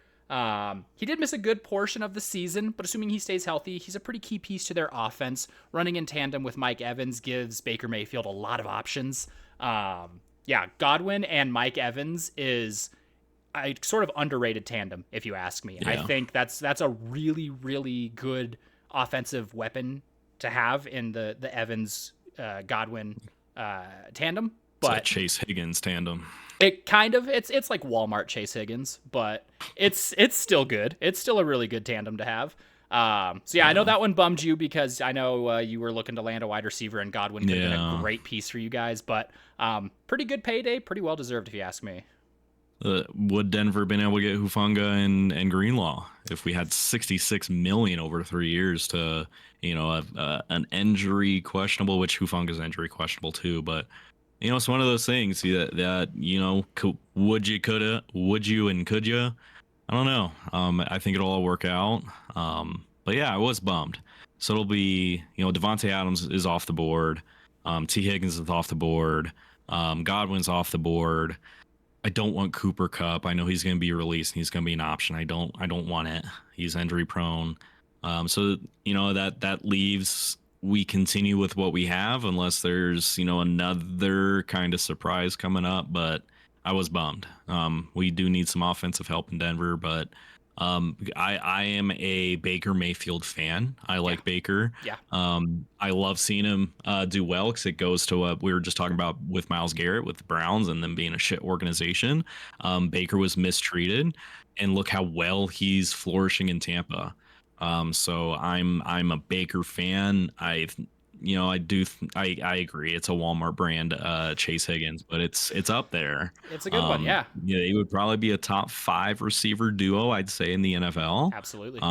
He did miss a good portion of the season, but assuming he stays healthy, he's a pretty key piece to their offense. Running in tandem with Mike Evans gives Baker Mayfield a lot of options. Yeah, Godwin and Mike Evans is a sort of underrated tandem, if you ask me. I yeah, think that's a really, really good offensive weapon to have in the Evans Godwin tandem. it's that But Chase Higgins tandem. it kind of it's like Walmart Chase Higgins, but it's still good. It's still a really good tandem to have. So yeah, I know Yeah, that one bummed you because I know you were looking to land a wide receiver and Godwin could have been a yeah. great piece for you guys, but pretty good payday, pretty well deserved if you ask me. Would Denver been able to get Hufanga and Greenlaw if we had 66 million over 3 years to an injury questionable, which Hufanga's injury questionable too, but it's one of those things that would you and could you? I don't know. I think it'll all work out. But yeah, I was bummed. So it'll be Devontae Adams is off the board. T Higgins is off the board. Godwin's off the board. I don't want Cooper Cup. I know he's going to be released and he's going to be an option. I don't want it. He's injury prone. So that leaves we continue with what we have unless there's another kind of surprise coming up. But I was bummed. We do need some offensive help in Denver, but I am a Baker Mayfield fan. I Yeah. like Baker. Yeah. I love seeing him do well because it goes to what we were just talking about with Myles Garrett with the Browns and them being a shit organization. Baker was mistreated, and look how well he's flourishing in Tampa. So I'm a Baker fan. I agree. It's a Walmart brand, Chase Higgins, but it's up there. It's a good one, yeah. Yeah, he would probably be a top 5 receiver duo, I'd say, in the NFL. Absolutely.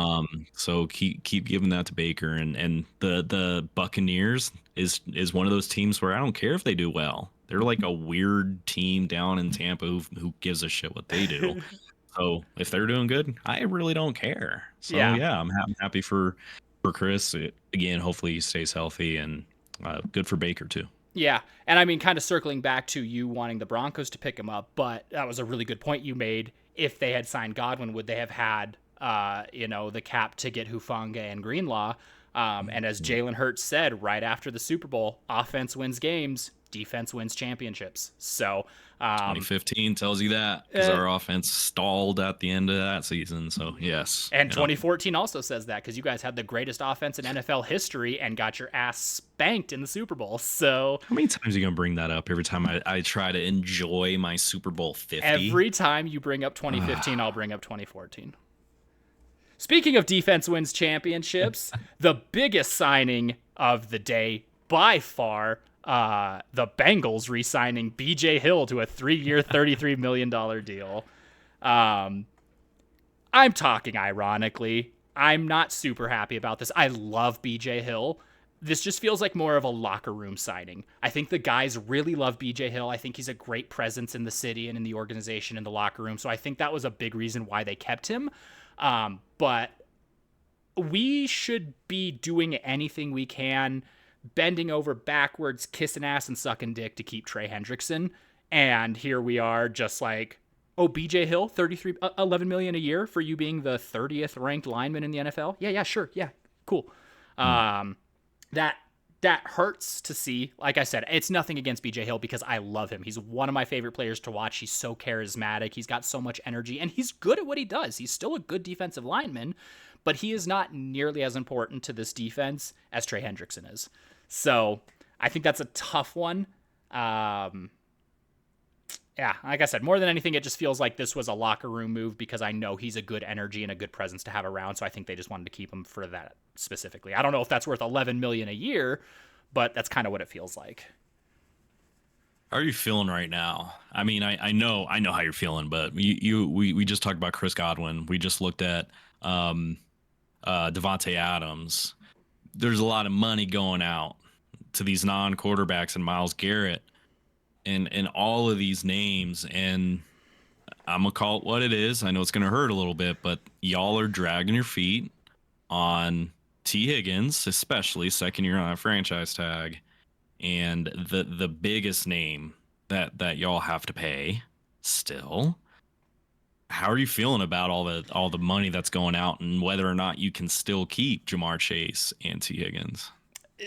So keep giving that to Baker and the Buccaneers is one of those teams where I don't care if they do well. They're like a weird team down in Tampa who gives a shit what they do. So if they're doing good, I really don't care. So Yeah. yeah, I'm happy for Chris. Again, hopefully he stays healthy and good for Baker too. Yeah. And I mean, kind of circling back to you wanting the Broncos to pick him up, but that was a really good point you made. If they had signed Godwin, would they have had, the cap to get Hufanga and Greenlaw? And as Jalen Hurts said right after the Super Bowl, offense wins games, defense wins championships. So 2015 tells you that because our offense stalled at the end of that season. So yes, and 2014 also says that because you guys had the greatest offense in NFL history and got your ass spanked in the Super Bowl. So how many times are you gonna bring that up every time I try to enjoy my Super Bowl 50? every time you bring up 2015, I'll bring up 2014. Speaking of defense wins championships, the biggest signing of the day by far, the Bengals re-signing BJ Hill to a 3-year, $33 million deal. Um, I'm talking ironically. I'm not super happy about this. I love BJ Hill. This just feels like more of a locker room signing. I think the guys really love BJ Hill. I think he's a great presence in the city and in the organization in the locker room. So I think that was a big reason why they kept him. But we should be doing anything we can, bending over backwards, kissing ass and sucking dick to keep Trey Hendrickson. And here we are just like, oh, BJ Hill, 33, 11 million a year for you being the 30th ranked lineman in the NFL. Yeah, sure. Yeah, cool. Hmm. That that hurts to see. Like I said, it's nothing against BJ Hill because I love him. He's one of my favorite players to watch. He's so charismatic. He's got so much energy and he's good at what he does. He's still a good defensive lineman, but he is not nearly as important to this defense as Trey Hendrickson is. So I think that's a tough one. Um, yeah, like I said, more than anything, it just feels like this was a locker room move because I know he's a good energy and a good presence to have around. So I think they just wanted to keep him for that specifically. I don't know if that's worth 11 million a year, but that's kind of what it feels like. How are you feeling right now? I mean, I know how you're feeling, but we just talked about Chris Godwin. We just looked at um Devontae Adams. There's a lot of money going out to these non-quarterbacks and Miles Garrett and all of these names, and I'm gonna call it what it is. I know it's gonna hurt a little bit, but y'all are dragging your feet on T. Higgins, especially second year on a franchise tag, and the biggest name that y'all have to pay still. How are you feeling about all the money that's going out and whether or not you can still keep Jamar Chase and T. Higgins?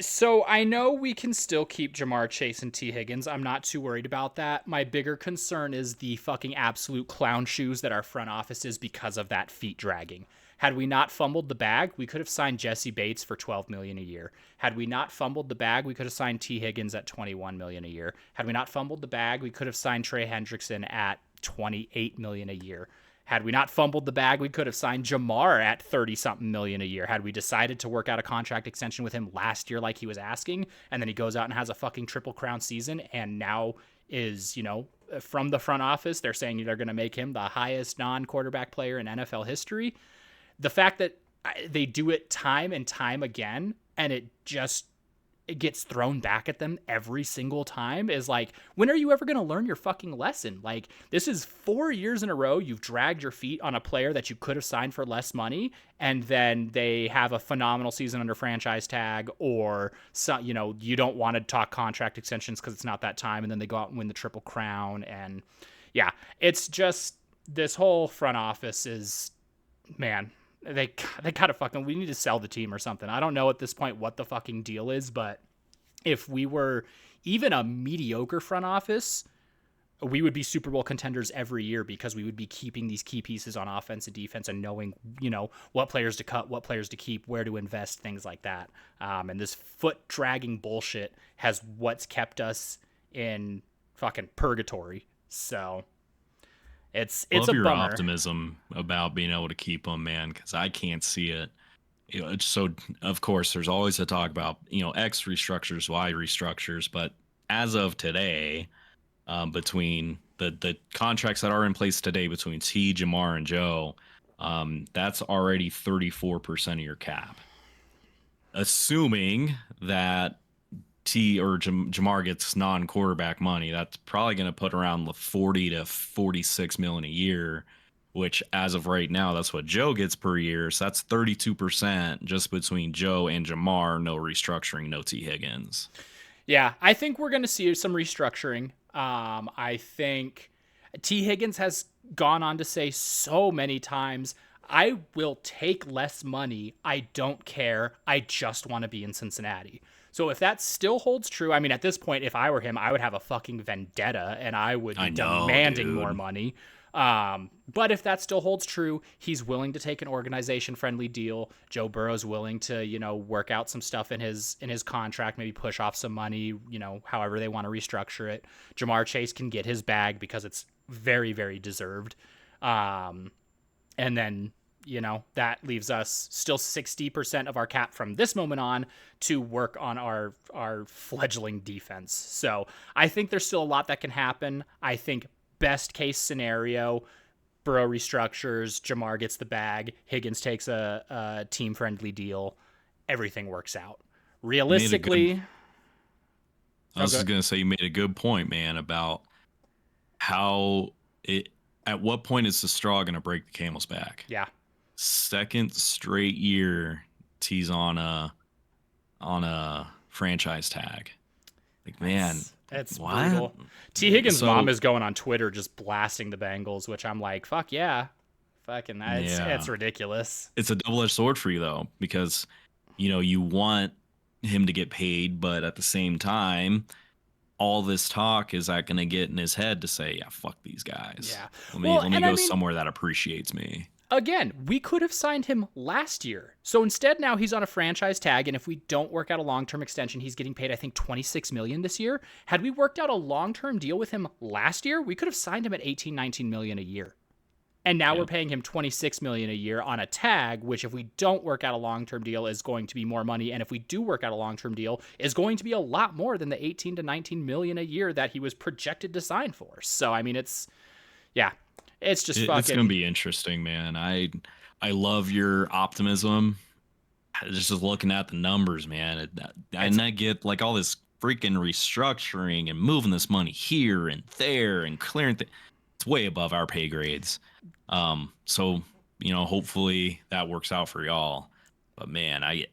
So I know we can still keep Jamar Chase and T. Higgins. I'm not too worried about that. My bigger concern is the fucking absolute clown shoes that our front office is because of that feet dragging. Had we not fumbled the bag, we could have signed Jesse Bates for 12 million a year. Had we not fumbled the bag, we could have signed T. Higgins at 21 million a year. Had we not fumbled the bag, we could have signed Trey Hendrickson at 28 million a year. Had we not fumbled the bag, we could have signed Jamar at 30 something million a year. Had we decided to work out a contract extension with him last year like he was asking, and then he goes out and has a fucking triple crown season and now is, from the front office, they're saying they're going to make him the highest non-quarterback player in NFL history. The fact that they do it time and time again and it gets thrown back at them every single time is like, when are you ever going to learn your fucking lesson? Like, this is 4 years in a row you've dragged your feet on a player that you could have signed for less money, and then they have a phenomenal season under franchise tag, or you don't want to talk contract extensions because it's not that time, and then they go out and win the Triple Crown. And yeah, it's just, this whole front office is, man, they gotta fucking, we need to sell the team or something. I don't know at this point what the fucking deal is, but if we were even a mediocre front office, we would be Super Bowl contenders every year because we would be keeping these key pieces on offense and defense and knowing, what players to cut, what players to keep, where to invest, things like that. And this foot dragging bullshit has what's kept us in fucking purgatory. So it's Love a your bummer. optimism about being able to keep them, man, because I can't see it. So of course there's always a talk about X restructures, Y restructures, but as of today, between the contracts that are in place today between T, Jamar, and Joe, that's already 34% of your cap. Assuming that T or Jamar gets non-quarterback money, that's probably going to put around the 40 to 46 million a year, which as of right now, that's what Joe gets per year. So that's 32% just between Joe and Jamar. No restructuring, no T Higgins. Yeah, I think we're going to see some restructuring. I think T. Higgins has gone on to say so many times, I will take less money. I don't care. I just want to be in Cincinnati. So if that still holds true, I mean, at this point, if I were him, I would have a fucking vendetta and I would be I know, demanding more dude. money. But if that still holds true, he's willing to take an organization friendly deal. Joe Burrow's willing to, work out some stuff in his contract, maybe push off some money, however they want to restructure it. Jamar Chase can get his bag because it's very, very deserved. And then, that leaves us still 60% of our cap from this moment on to work on our fledgling defense. So I think there's still a lot that can happen. I think best case scenario, Burrow restructures, Jamar gets the bag, Higgins takes a team friendly deal, everything works out. You made a good. Realistically, I oh, was go, just gonna say you made a good point, man, about how it. At what point is the straw gonna break the camel's back? yeah, Second straight year, T's on a franchise tag. Like, man, that's what? brutal. T. Higgins' mom So is going on Twitter just blasting the Bengals, which I'm like, fuck yeah, fucking, it's yeah, ridiculous. it's a double-edged sword for you though, because you want him to get paid, but at the same time, all this talk is that going to get in his head to say, yeah, fuck these guys. Yeah. Let me Well, let me and I go mean, somewhere that appreciates me. again, we could have signed him last year. So instead now he's on a franchise tag, and if we don't work out a long-term extension, he's getting paid I think 26 million this year. Had we worked out a long-term deal with him last year, we could have signed him at 18, 19 million a year. And now we're Yep. paying him 26 million a year on a tag, which if we don't work out a long-term deal is going to be more money, and if we do work out a long-term deal is going to be a lot more than the 18 to 19 million a year that he was projected to sign for. So I mean yeah, it's just It's going to fucking be interesting, man. I love your optimism. Just looking at the numbers, man. it's And I get like all this freaking restructuring and moving this money here and there and clearing things. It's way above our pay grades. So hopefully that works out for y'all. But man, I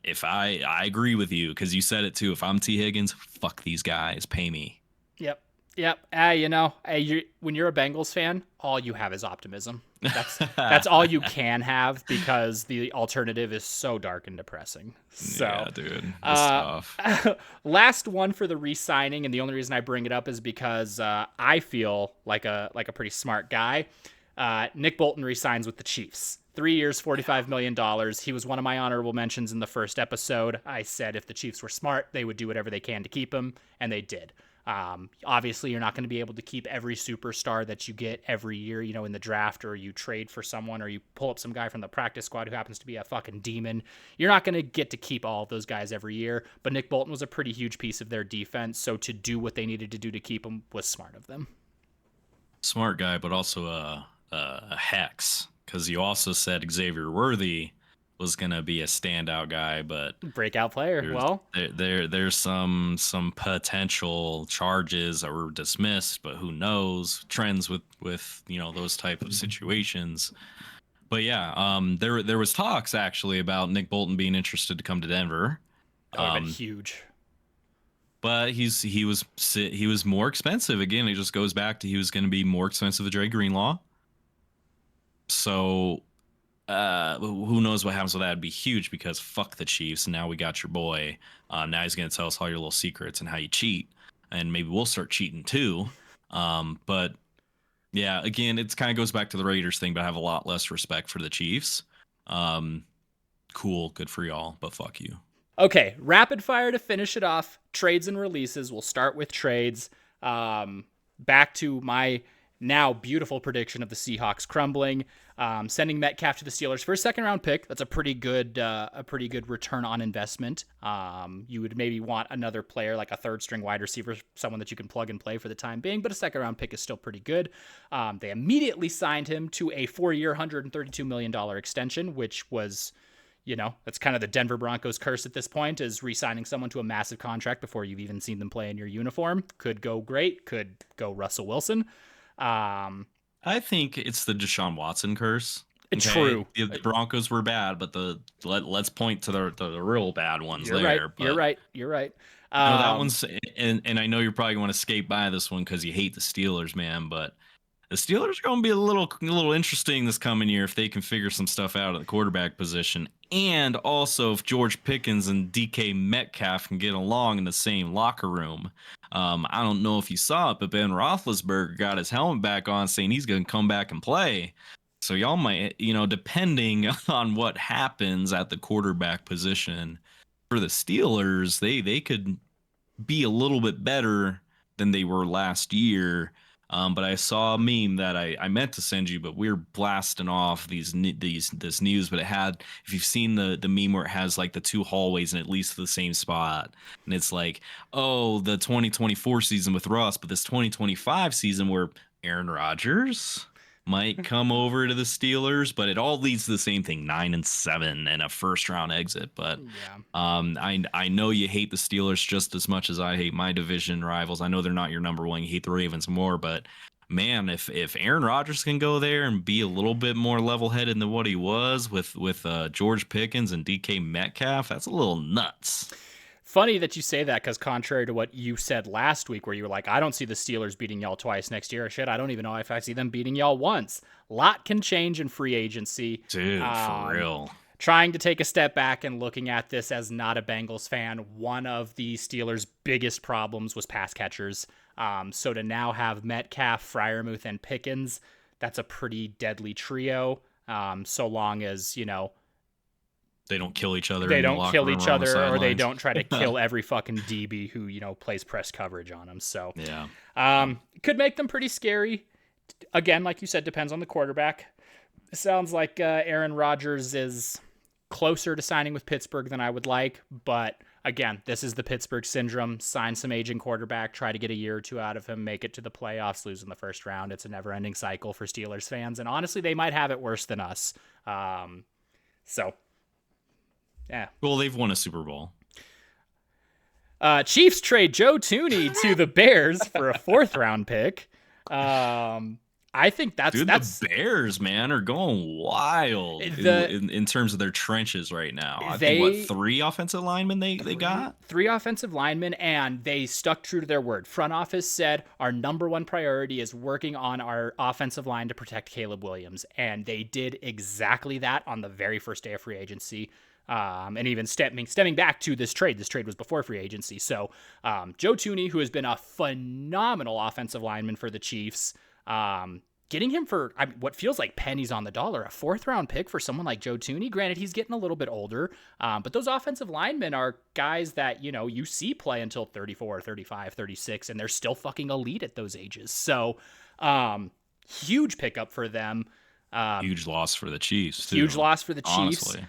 agree with you because you said it too. If I'm T Higgins, fuck these guys, pay me. Yep. Yep. When you're a Bengals fan, all you have is optimism. That's all you can have because the alternative is so dark and depressing. So, Yeah, dude, it's uh, tough. last one for the re-signing, and the only reason I bring it up is because I feel like a pretty smart guy. Nick Bolton re-signs with the Chiefs. 3 years, $45 million. He was one of my honorable mentions in the first episode. I said if the Chiefs were smart, they would do whatever they can to keep him, and they did. Obviously, you're not going to be able to keep every superstar that you get every year, in the draft, or you trade for someone, or you pull up some guy from the practice squad who happens to be a fucking demon. You're not going to get to keep all of those guys every year, but Nick Bolton was a pretty huge piece of their defense, so to do what they needed to do to keep him was smart of them. Smart guy, but also a hex. Because you also said Xavier Worthy was gonna be a standout guy, but Breakout player. there's Well, there's some potential charges that were dismissed, but who knows? Trends with those type of situations. But yeah, there was talks actually about Nick Bolton being interested to come to Denver. that would have been Um, huge. but he was more expensive again. It just goes back to he was going to be more expensive than Dre Greenlaw. So who knows what happens with that? It'd be huge because fuck the Chiefs. Now we got your boy. Now he's going to tell us all your little secrets and how you cheat, and maybe we'll start cheating too. But yeah, again, it kind of goes back to the Raiders thing, but I have a lot less respect for the Chiefs. Cool, good for y'all, but fuck you. Okay, rapid fire to finish it off. Trades and releases. We'll start with trades. Back to my now beautiful prediction of the Seahawks crumbling. Sending Metcalf to the Steelers for a second round pick. That's a pretty good return on investment. You would maybe want another player like a third string wide receiver, someone that you can plug and play for the time being, but a second round pick is still pretty good. They immediately signed him to a 4-year, $132 million extension, which was, that's kind of the Denver Broncos curse at this point, is re-signing someone to a massive contract before you've even seen them play in your uniform. Could go great, could go Russell Wilson. I think it's the Deshaun Watson curse. It's Okay, true. the Broncos were bad, but let's point to the real bad ones You're there. right. But You're right. no, that one's and I know you're probably going to skate by this one because you hate the Steelers, man. But the Steelers are going to be a little interesting this coming year if they can figure some stuff out at the quarterback position, and also if George Pickens and DK Metcalf can get along in the same locker room. I don't know if you saw it, but Ben Roethlisberger got his helmet back on, saying he's going to come back and play. So y'all might, depending on what happens at the quarterback position for the Steelers, they could be a little bit better than they were last year. But I saw a meme that I meant to send you, but we're blasting off this news. But it had, if you've seen the meme where it has like the two hallways in at least the same spot, and it's like, oh, the 2024 season with Russ, but this 2025 season where Aaron Rodgers, might come over to the Steelers, but it all leads to the same thing: 9-7 and a first round exit. But Yeah. I know you hate the Steelers just as much as I hate my division rivals. I know they're not your number one. You hate the Ravens more, but man, if Aaron Rodgers can go there and be a little bit more level headed than what he was with George Pickens and DK Metcalf, that's a little nuts. Funny that you say that, because contrary to what you said last week, where you were like, I don't see the Steelers beating y'all twice next year. Shit, I don't even know if I see them beating y'all once. Lot can change in free agency. Dude, for real. Trying to take a step back and looking at this as not a Bengals fan, one of the Steelers' biggest problems was pass catchers. So to now have Metcalf, Freiermuth, and Pickens, that's a pretty deadly trio. So long as, They don't kill each other. they in the don't locker kill room each or on the other, or they sidelines. don't try to kill every fucking DB who, plays press coverage on them. So, Yeah. could make them pretty scary. Again, like you said, depends on the quarterback. It sounds like Aaron Rodgers is closer to signing with Pittsburgh than I would like, but again, this is the Pittsburgh syndrome. Sign some aging quarterback, try to get a year or two out of him, make it to the playoffs, lose in the first round. It's a never-ending cycle for Steelers fans, and honestly, they might have it worse than us. So, yeah. Well, they've won a Super Bowl. Chiefs trade Joe Tooney to the Bears for a 4th-round pick. I think that's the Bears, man, are going wild in terms of their trenches right now. I think 3 offensive linemen they got? 3 offensive linemen, and they stuck true to their word. Front office said our number one priority is working on our offensive line to protect Caleb Williams, and they did exactly that on the very first day of free agency. And even stemming back to this trade was before free agency. So Joe Tooney, who has been a phenomenal offensive lineman for the Chiefs, getting him for what feels like pennies on the dollar, a 4th-round pick for someone like Joe Tooney. Granted, he's getting a little bit older, but those offensive linemen are guys that, you see play until 34, 35, 36, and they're still fucking elite at those ages. So huge pickup for them. Huge loss for the Chiefs, too. Huge loss for the Chiefs. Honestly.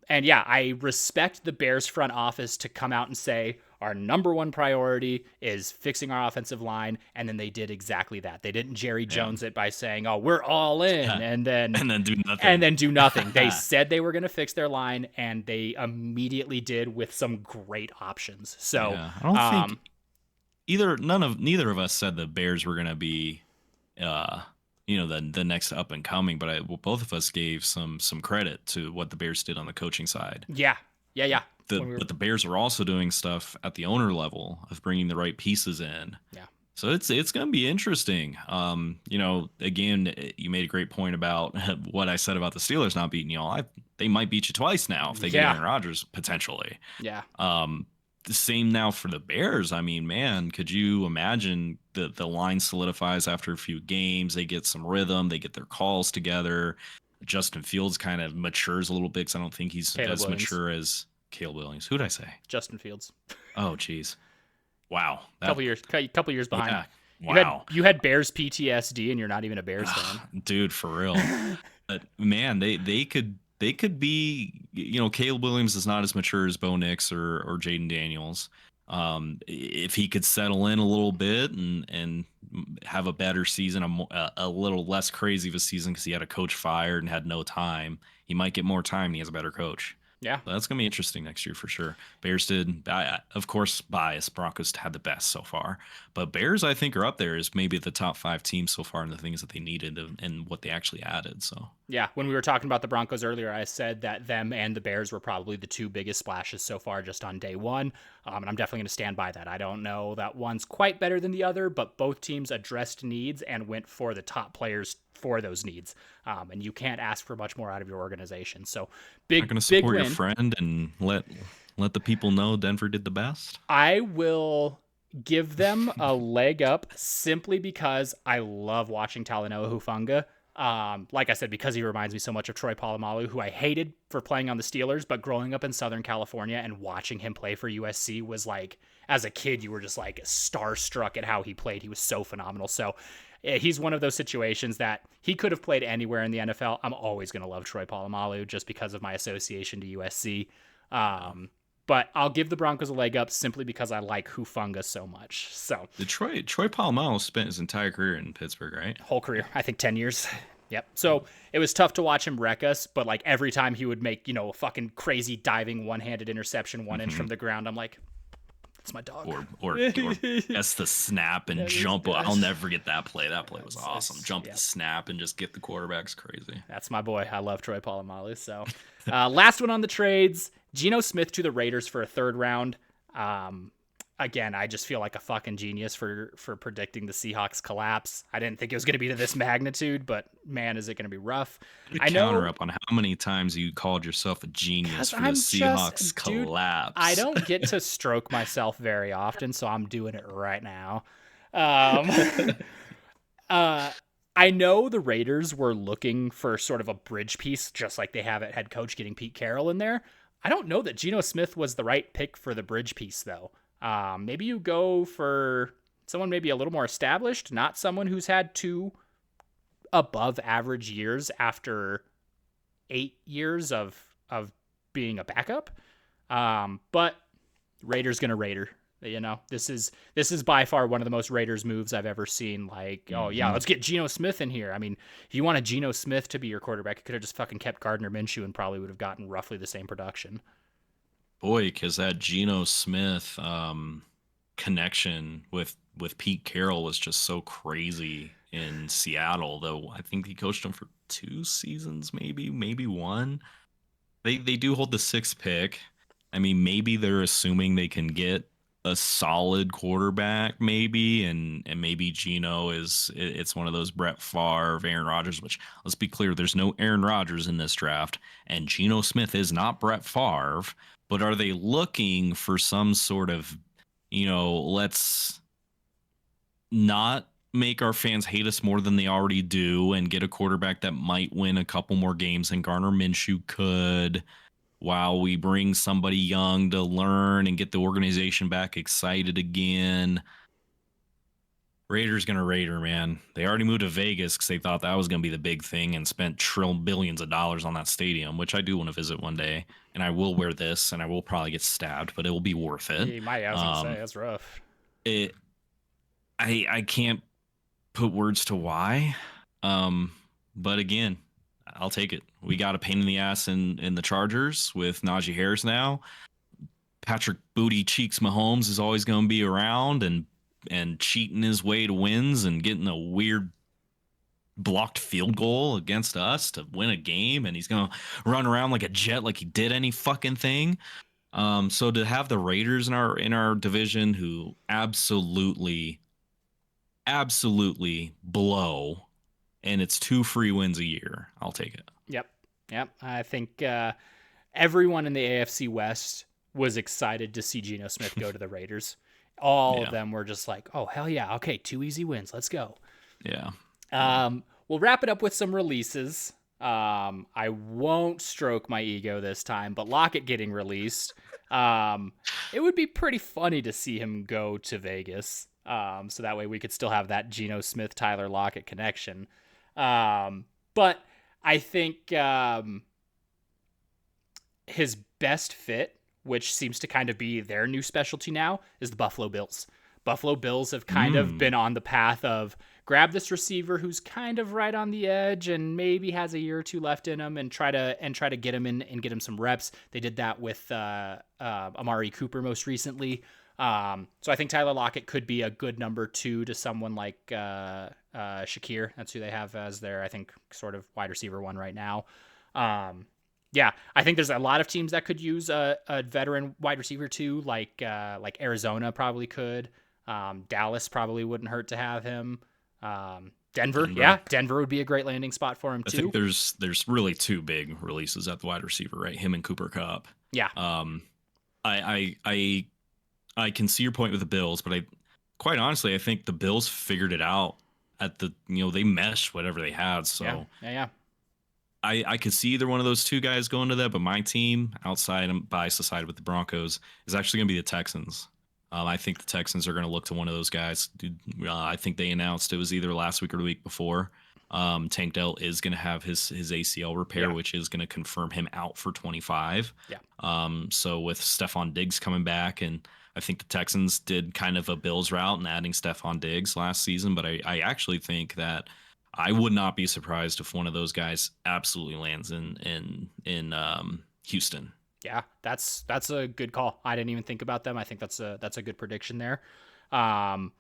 And yeah, I respect the Bears front office to come out and say our number one priority is fixing our offensive line, and then they did exactly that. They didn't Jerry Jones it by saying, "Oh, we're all in," and then do nothing. They said they were going to fix their line, and they immediately did with some great options. So yeah, I don't think neither of us said the Bears were going to be the next up and coming, but both of us gave some credit to what the Bears did on the coaching side. Yeah. But the Bears are also doing stuff at the owner level of bringing the right pieces in. Yeah. So it's going to be interesting. Again, you made a great point about what I said about the Steelers not beating y'all. They might beat you twice now if they get Aaron Rodgers potentially. Yeah. The same now for the Bears. I mean, man, could you imagine the line solidifies after a few games? They get some rhythm. They get their calls together. Justin Fields kind of matures a little bit because I don't think he's as mature as Caleb Williams. Who'd I say? Justin Fields. Oh, geez. Wow. Couple years behind. Yeah. Wow. You had Bears PTSD, and you're not even a Bears fan. Dude, for real. But man, they could be, Caleb Williams is not as mature as Bo Nix or Jaden Daniels. If he could settle in a little bit and have a better season, a little less crazy of a season because he had a coach fired and had no time, he might get more time and he has a better coach. Yeah. So that's going to be interesting next year for sure. Bears did, of course, bias. Broncos had the best so far. But Bears, I think, are up there as maybe the top 5 teams so far in the things that they needed and what they actually added. So yeah, when we were talking about the Broncos earlier, I said that them and the Bears were probably the 2 biggest splashes so far just on day one. And I'm definitely going to stand by that. I don't know that one's quite better than the other, but both teams addressed needs and went for the top players for those needs. And you can't ask for much more out of your organization. So big, going to support win. Your friend and let the people know Denver did the best. I will give them a leg up simply because I love watching Talanoa Hufanga. Like I said, because he reminds me so much of Troy Polamalu, who I hated for playing on the Steelers, but growing up in Southern California and watching him play for USC was like, as a kid, you were just like starstruck at how he played. He was so phenomenal. So he's one of those situations that he could have played anywhere in the NFL. I'm always going to love Troy Polamalu just because of my association to USC. but I'll give the Broncos a leg up simply because I like Hufanga so much. So The Troy Polamalu spent his entire career in Pittsburgh, right? whole career, I think 10 years. Yep. So it was tough to watch him wreck us, but like every time he would make, a fucking crazy diving one-handed interception 1 inch from the ground, I'm like, that's my dog. Or guess the snap and jump. I'll never forget that play. That play was awesome. Jump the snap and just get the quarterbacks crazy. That's my boy. I love Troy Polamalu. So last one on the trades, Geno Smith to the Raiders for a third round. Again, I just feel like a fucking genius for predicting the Seahawks collapse. I didn't think it was going to be to this magnitude, but man, is it going to be rough. I know. Counter up on how many times you called yourself a genius for the Seahawks collapse. I don't get to stroke myself very often, so I'm doing it right now. I know the Raiders were looking for sort of a bridge piece, just like they have at head coach getting Pete Carroll in there. I don't know that Geno Smith was the right pick for the bridge piece, though. Maybe you go for someone maybe a little more established, not someone who's had 2 above average years after 8 years of being a backup. But Raiders gonna Raider. This is by far one of the most Raiders moves I've ever seen. Like, oh yeah, let's get Geno Smith in here. I mean, if you wanted Geno Smith to be your quarterback, you could have just fucking kept Gardner Minshew and probably would have gotten roughly the same production. Boy, because that Geno Smith connection with Pete Carroll was just so crazy in Seattle. Though I think he coached him for 2 seasons, maybe one. They do hold the 6th pick. I mean, maybe they're assuming they can get a solid quarterback, maybe, and maybe Geno it's one of those Brett Favre, Aaron Rodgers. Which, let's be clear, there's no Aaron Rodgers in this draft, and Geno Smith is not Brett Favre. But are they looking for some sort of, let's not make our fans hate us more than they already do and get a quarterback that might win a couple more games than Gardner Minshew could, while we bring somebody young to learn and get the organization back excited again? Raiders gonna Raider, man. They already moved to Vegas because they thought that was gonna be the big thing and spent billions of dollars on that stadium, which I do want to visit one day. And I will wear this, and I will probably get stabbed, but it will be worth it. Yeah, I was gonna say that's rough. I can't put words to why, but again, I'll take it. We got a pain in the ass in the Chargers with Najee Harris now. Patrick Booty Cheeks Mahomes is always going to be around and cheating his way to wins and getting a weird blocked field goal against us to win a game, and he's gonna run around like a jet like he did any fucking thing. So to have the Raiders in our division, who absolutely blow, and it's 2 free wins a year, I'll take it. Yep. I think everyone in the AFC West was excited to see Geno Smith go to the Raiders. All of them were just like, oh, hell yeah. Okay, 2 easy wins. Let's go. Yeah. We'll wrap it up with some releases. I won't stroke my ego this time, but Lockett getting released. It would be pretty funny to see him go to Vegas. So that way we could still have that Geno Smith, Tyler Lockett connection. But I think his best fit, which seems to kind of be their new specialty now, is the Buffalo Bills. Buffalo Bills have kind of been on the path of grab this receiver who's kind of right on the edge and maybe has a year or 2 left in him and try to get him in and get him some reps. They did that with Amari Cooper most recently. So I think Tyler Lockett could be a good number 2 to someone like Shakir. That's who they have as their, I think, sort of wide receiver 1 right now. Yeah, I think there's a lot of teams that could use a veteran wide receiver 2, like Arizona probably could. Dallas probably wouldn't hurt to have him. Denver, Denver would be a great landing spot for him too. I think there's really 2 big releases at the wide receiver, right? Him and Cooper Kupp. Yeah. I can see your point with the Bills, but quite honestly, I think the Bills figured it out at they meshed whatever they had. So yeah. I could see either one of those 2 guys going to that, but my team, I'm biased aside with the Broncos, is actually going to be the Texans. I think the Texans are going to look to one of those guys. I think they announced it was either last week or the week before. Tank Dell is going to have his ACL repair, Yeah. which is going to confirm him out for 25. Yeah. So with Stephon Diggs coming back, and I think the Texans did kind of a Bills route and adding Stephon Diggs last season, but I actually think that I would not be surprised if one of those guys absolutely lands in Houston. Yeah, that's a good call. I didn't even think about them. I think that's a good prediction there. Um,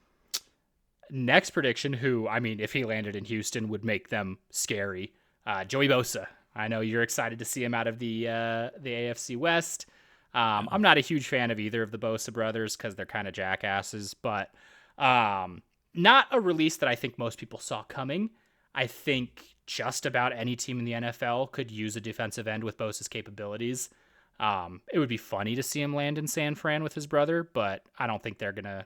Next prediction, who I mean, if he landed in Houston, would make them scary. Joey Bosa. I know you're excited to see him out of the AFC West. Yeah. I'm not a huge fan of either of the Bosa brothers because they're kind of jackasses, but not a release that I think most people saw coming. I think just about any team in the NFL could use a defensive end with Bosa's capabilities. It would be funny to see him land in San Fran with his brother, but I don't think they're gonna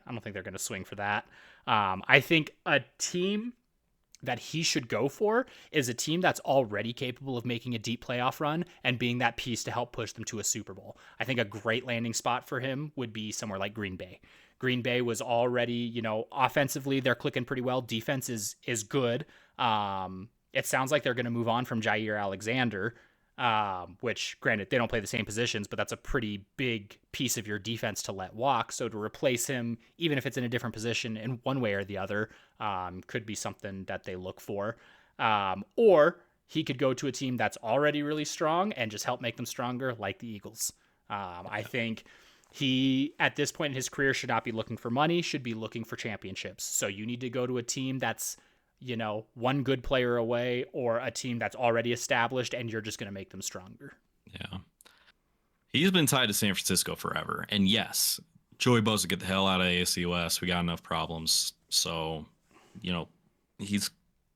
swing for that. I think a team that he should go for is a team that's already capable of making a deep playoff run and being that piece to help push them to a Super Bowl. I think a great landing spot for him would be somewhere like Green Bay. Green Bay was already, offensively they're clicking pretty well. Defense is good. It sounds like they're going to move on from Jair Alexander, which granted they don't play the same positions, but that's a pretty big piece of your defense to let walk. So to replace him, even if it's in a different position in one way or the other, could be something that they look for. Or he could go to a team that's already really strong and just help make them stronger, like the Eagles. I think he, at this point in his career, should not be looking for money, should be looking for championships. So you need to go to a team that's one good player away, or a team that's already established and you're just going to make them stronger. Yeah. He's been tied to San Francisco forever. And yes, Joey Bosa, get the hell out of AFC West. We got enough problems. So, he's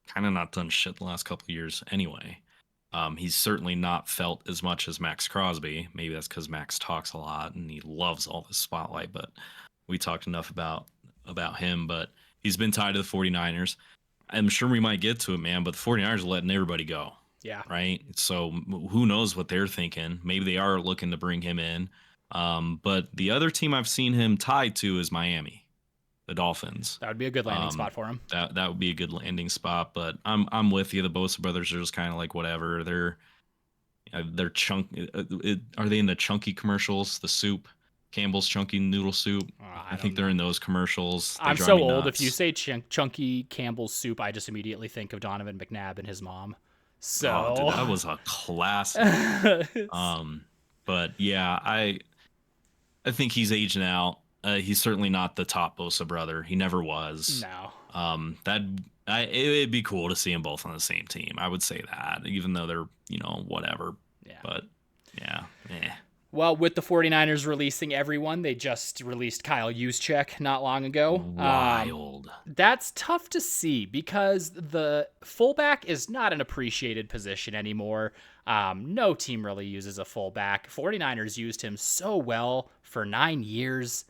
kind of not done shit the last couple of years anyway. He's certainly not felt as much as Max Crosby. Maybe that's because Max talks a lot and he loves all the spotlight, but we talked enough about him. But he's been tied to the 49ers. I'm sure we might get to it, man, but the 49ers are letting everybody go. Yeah. Right. So who knows what they're thinking? Maybe they are looking to bring him in. But the other team I've seen him tied to is Miami, the Dolphins. That would be a good landing spot for him. That would be a good landing spot. But I'm with you. The Bosa brothers are just kind of like whatever. They're are they in the chunky commercials? The soup, Campbell's chunky noodle soup. I think they're in those commercials. I'm so old. Nuts. If you say chunky Campbell's soup, I just immediately think of Donovan McNabb and his mom. So dude, that was a classic. But yeah, I think he's aging out. He's certainly not the top Bosa brother. He never was. No. It'd be cool to see them both on the same team. I would say that, even though they're whatever. Yeah. But yeah. Well, with the 49ers releasing everyone, they just released Kyle Juszczyk not long ago. Wild. That's tough to see because the fullback is not an appreciated position anymore. No team really uses a fullback. 49ers used him so well for 9 years.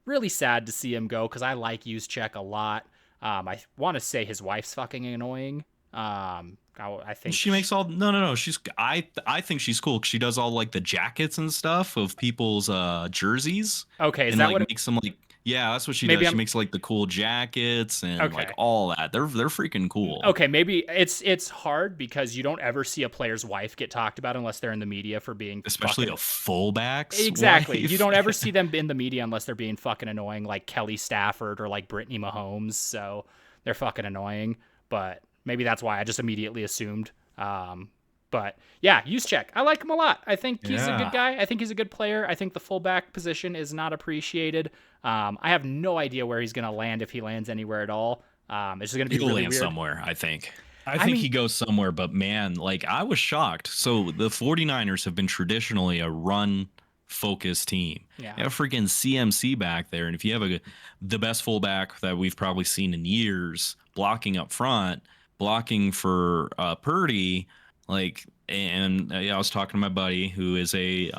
Really sad to see him go because I like Juszczyk a lot. I want to say his wife's fucking annoying. I think she makes all no. I think she's cool. She does all like the jackets and stuff of people's jerseys. Okay, is and that like what makes them like that's what she does. She makes like the cool jackets and like all that. They're freaking cool. Okay, maybe it's hard because you don't ever see a player's wife get talked about unless they're in the media for being especially a fullback's exactly. wife. You don't ever see them in the media unless they're being fucking annoying, like Kelly Stafford or like Brittany Mahomes. So they're fucking annoying, but. Maybe that's why I just immediately assumed. But yeah, Juszczyk. I like him a lot. I think he's a good guy. I think he's a good player. I think the fullback position is not appreciated. I have no idea where he's going to land if he lands anywhere at all. It's just going to be He'll really land weird. somewhere, I think. I think he goes somewhere, but man, like I was shocked. So the 49ers have been traditionally a run-focused team. Yeah. You have freaking CMC back there, and if you have the best fullback that we've probably seen in years, blocking up front, blocking for Purdy, and I was talking to my buddy who is a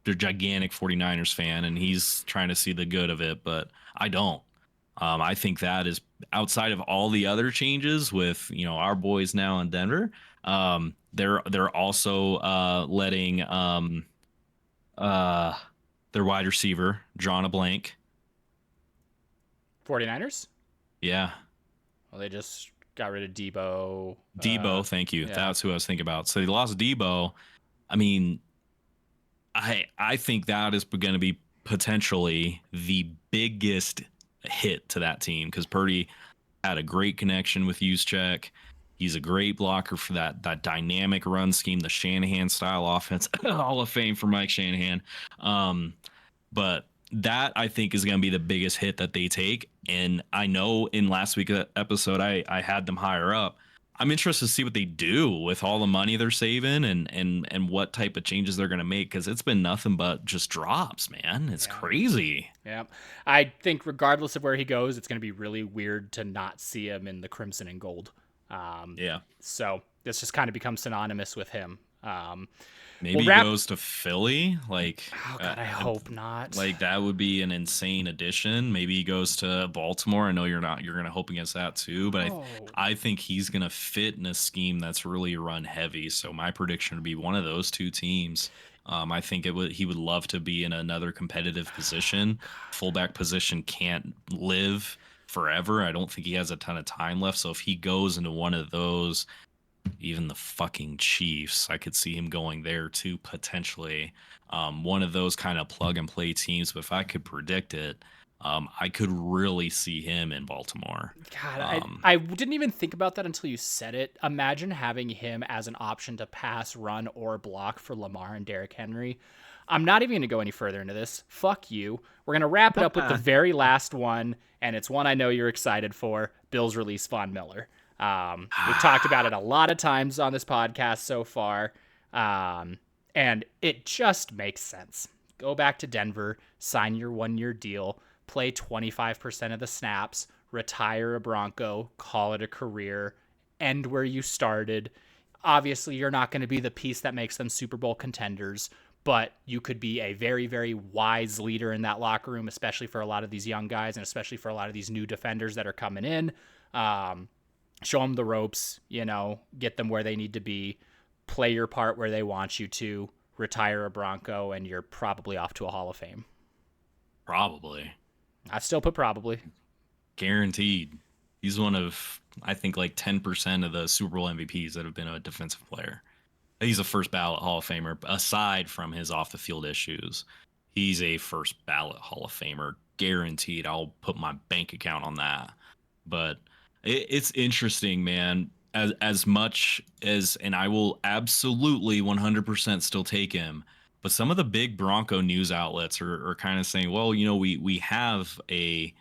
gigantic 49ers fan, and he's trying to see the good of it, but I don't. I think that is outside of all the other changes with our boys now in Denver. They're also letting their wide receiver drawing a blank. 49ers? Yeah. Well, they just got rid of Debo. Debo, thank you. Yeah, That's who I was thinking about. So they lost Debo. I mean, I think that is going to be potentially the biggest hit to that team because Purdy had a great connection with Juszczyk. He's a great blocker for that dynamic run scheme, the Shanahan style offense. Hall of Fame for Mike Shanahan. Um, but that I think is going to be the biggest hit that they take. And I know in last week's episode, I had them higher up. I'm interested to see what they do with all the money they're saving and what type of changes they're going to make because it's been nothing but just drops, man. It's yeah, crazy. yeah. I think regardless of where he goes, it's going to be really weird to not see him in the crimson and gold. Um, Yeah. so this just kind of becomes synonymous with him. We'll Maybe he wrap. goes to Philly. Oh God, I hope not. Like that would be an insane addition. Maybe he goes to Baltimore. I know you're gonna hope against that too, but Oh, I think he's gonna fit in a scheme that's really run heavy. So my prediction would be one of those two teams. I think he would love to be in another competitive position. Fullback position can't live forever. I don't think he has a ton of time left. So if he goes into one of those, even the fucking Chiefs, I could see him going there too, potentially. One of those kind of plug and play teams. But if I could predict it, I could really see him in Baltimore. God, Um, I didn't even think about that until you said it. Imagine having him as an option to pass, run, or block for Lamar and Derrick Henry. I'm not even going to go any further into this. Fuck you. We're going to wrap it up with the very last one, and it's one I know you're excited for. Bills release Von Miller. We've talked about it a lot of times on this podcast so far, and it just makes sense. Go back to Denver, sign your 1-year deal, play 25% of the snaps, retire a Bronco, call it a career, end where you started. Obviously, you're not going to be the piece that makes them Super Bowl contenders, but you could be a very, very wise leader in that locker room, especially for a lot of these young guys and especially for a lot of these new defenders that are coming in. Show them the ropes, get them where they need to be, play your part where they want you to, retire a Bronco, and you're probably off to a Hall of Fame. Probably. I still put probably. Guaranteed. He's one of, I think, like 10% of the Super Bowl MVPs that have been a defensive player. He's a first ballot Hall of Famer, aside from his off the field issues. He's a first ballot Hall of Famer, guaranteed. I'll put my bank account on that. But it's interesting, man. As much as, and I will absolutely 100% still take him. But some of the big Bronco news outlets are kind of saying, well, we have a,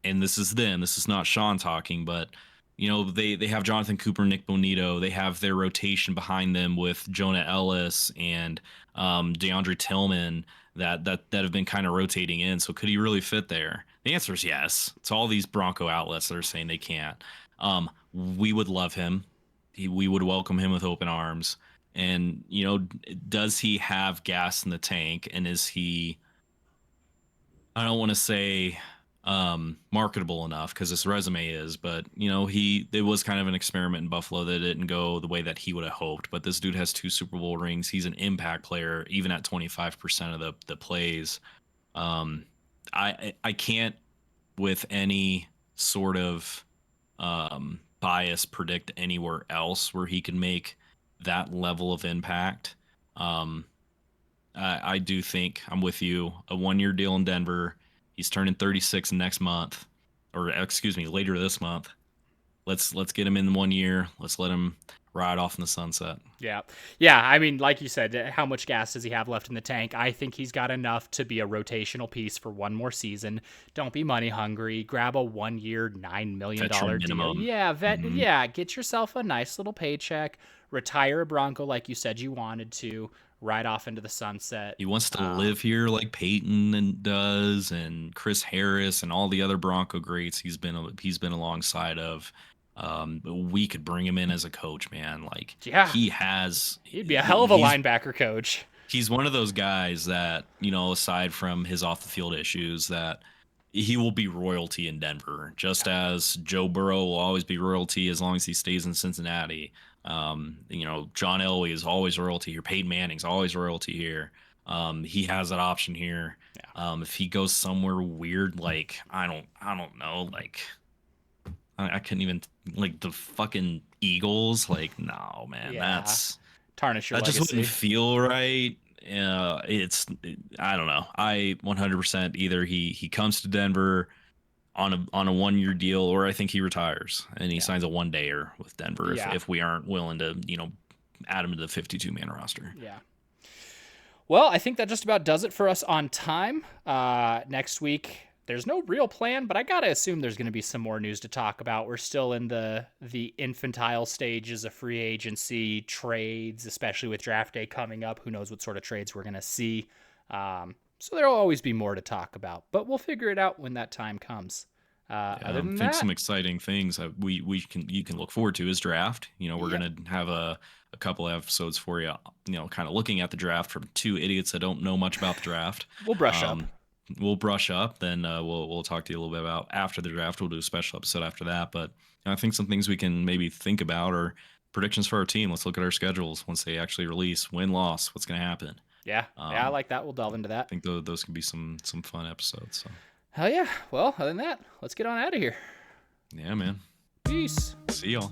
and this is them. This is not Sean talking, but they have Jonathan Cooper, Nick Bonito. They have their rotation behind them with Jonah Ellis and DeAndre Tillman that have been kind of rotating in. So could he really fit there? The answer is yes. It's all these Bronco outlets that are saying they can't. We would love him. We would welcome him with open arms. And does he have gas in the tank? And is he? I don't want to say marketable enough because his resume is, but it was kind of an experiment in Buffalo that didn't go the way that he would have hoped. But this dude has 2 Super Bowl rings. He's an impact player, even at 25% of the plays. I can't with any sort of bias predict anywhere else where he can make that level of impact. I do think I'm with you. A 1-year deal in Denver. He's turning 36 next month, or excuse me, later this month. Let's get him in 1 year. Let's let him ride off in the sunset. Yeah. Yeah. I mean, like you said, how much gas does he have left in the tank? I think he's got enough to be a rotational piece for one more season. Don't be money hungry. Grab a 1-year, $9 million Veteran deal. minimum. Yeah. Mhm. Yeah. Get yourself a nice little paycheck. Retire a Bronco like you said you wanted to. Ride off into the sunset. He wants to live here like Peyton and does, and Chris Harris and all the other Bronco greats he's been alongside of. We could bring him in as a coach, man. Like Yeah. He'd be a hell of a linebacker coach. He's one of those guys that, aside from his off the field issues, that he will be royalty in Denver, just as Joe Burrow will always be royalty as long as he stays in Cincinnati. John Elway is always royalty here. Peyton Manning's always royalty here. He has that option here. Yeah. If he goes somewhere weird, like I don't know, like I couldn't even like the fucking Eagles. Like, no, man, Yeah, tarnish your that just wouldn't legacy. feel right. I don't know. I 100% either he comes to Denver on a 1 year deal, or I think he retires and he Yeah, signs a 1 dayer with Denver yeah, if we aren't willing to add him to the 52-man roster. yeah. Well, I think that just about does it for us on time. Next week, there's no real plan, but I gotta assume there's going to be some more news to talk about. We're still in the infantile stages of free agency trades, especially with draft day coming up. Who knows what sort of trades we're going to see? So there'll always be more to talk about, but we'll figure it out when that time comes. Yeah, Other I than think some that, exciting things we can you can look forward to is draft. We're yep, gonna have a couple of episodes for you. Kind of looking at the draft from two idiots that don't know much about the draft. we'll brush up. Um, we'll brush up, then we'll talk to you a little bit about after the draft. We'll do a special episode after that. But I think some things we can maybe think about are predictions for our team. Let's look at our schedules once they actually release. Win loss. What's gonna happen? Yeah, yeah, I Um, like that. We'll delve into I that. think those can be some fun episodes. So Hell yeah. Well, other than that, let's get on out of here. yeah, man. Peace. See y'all.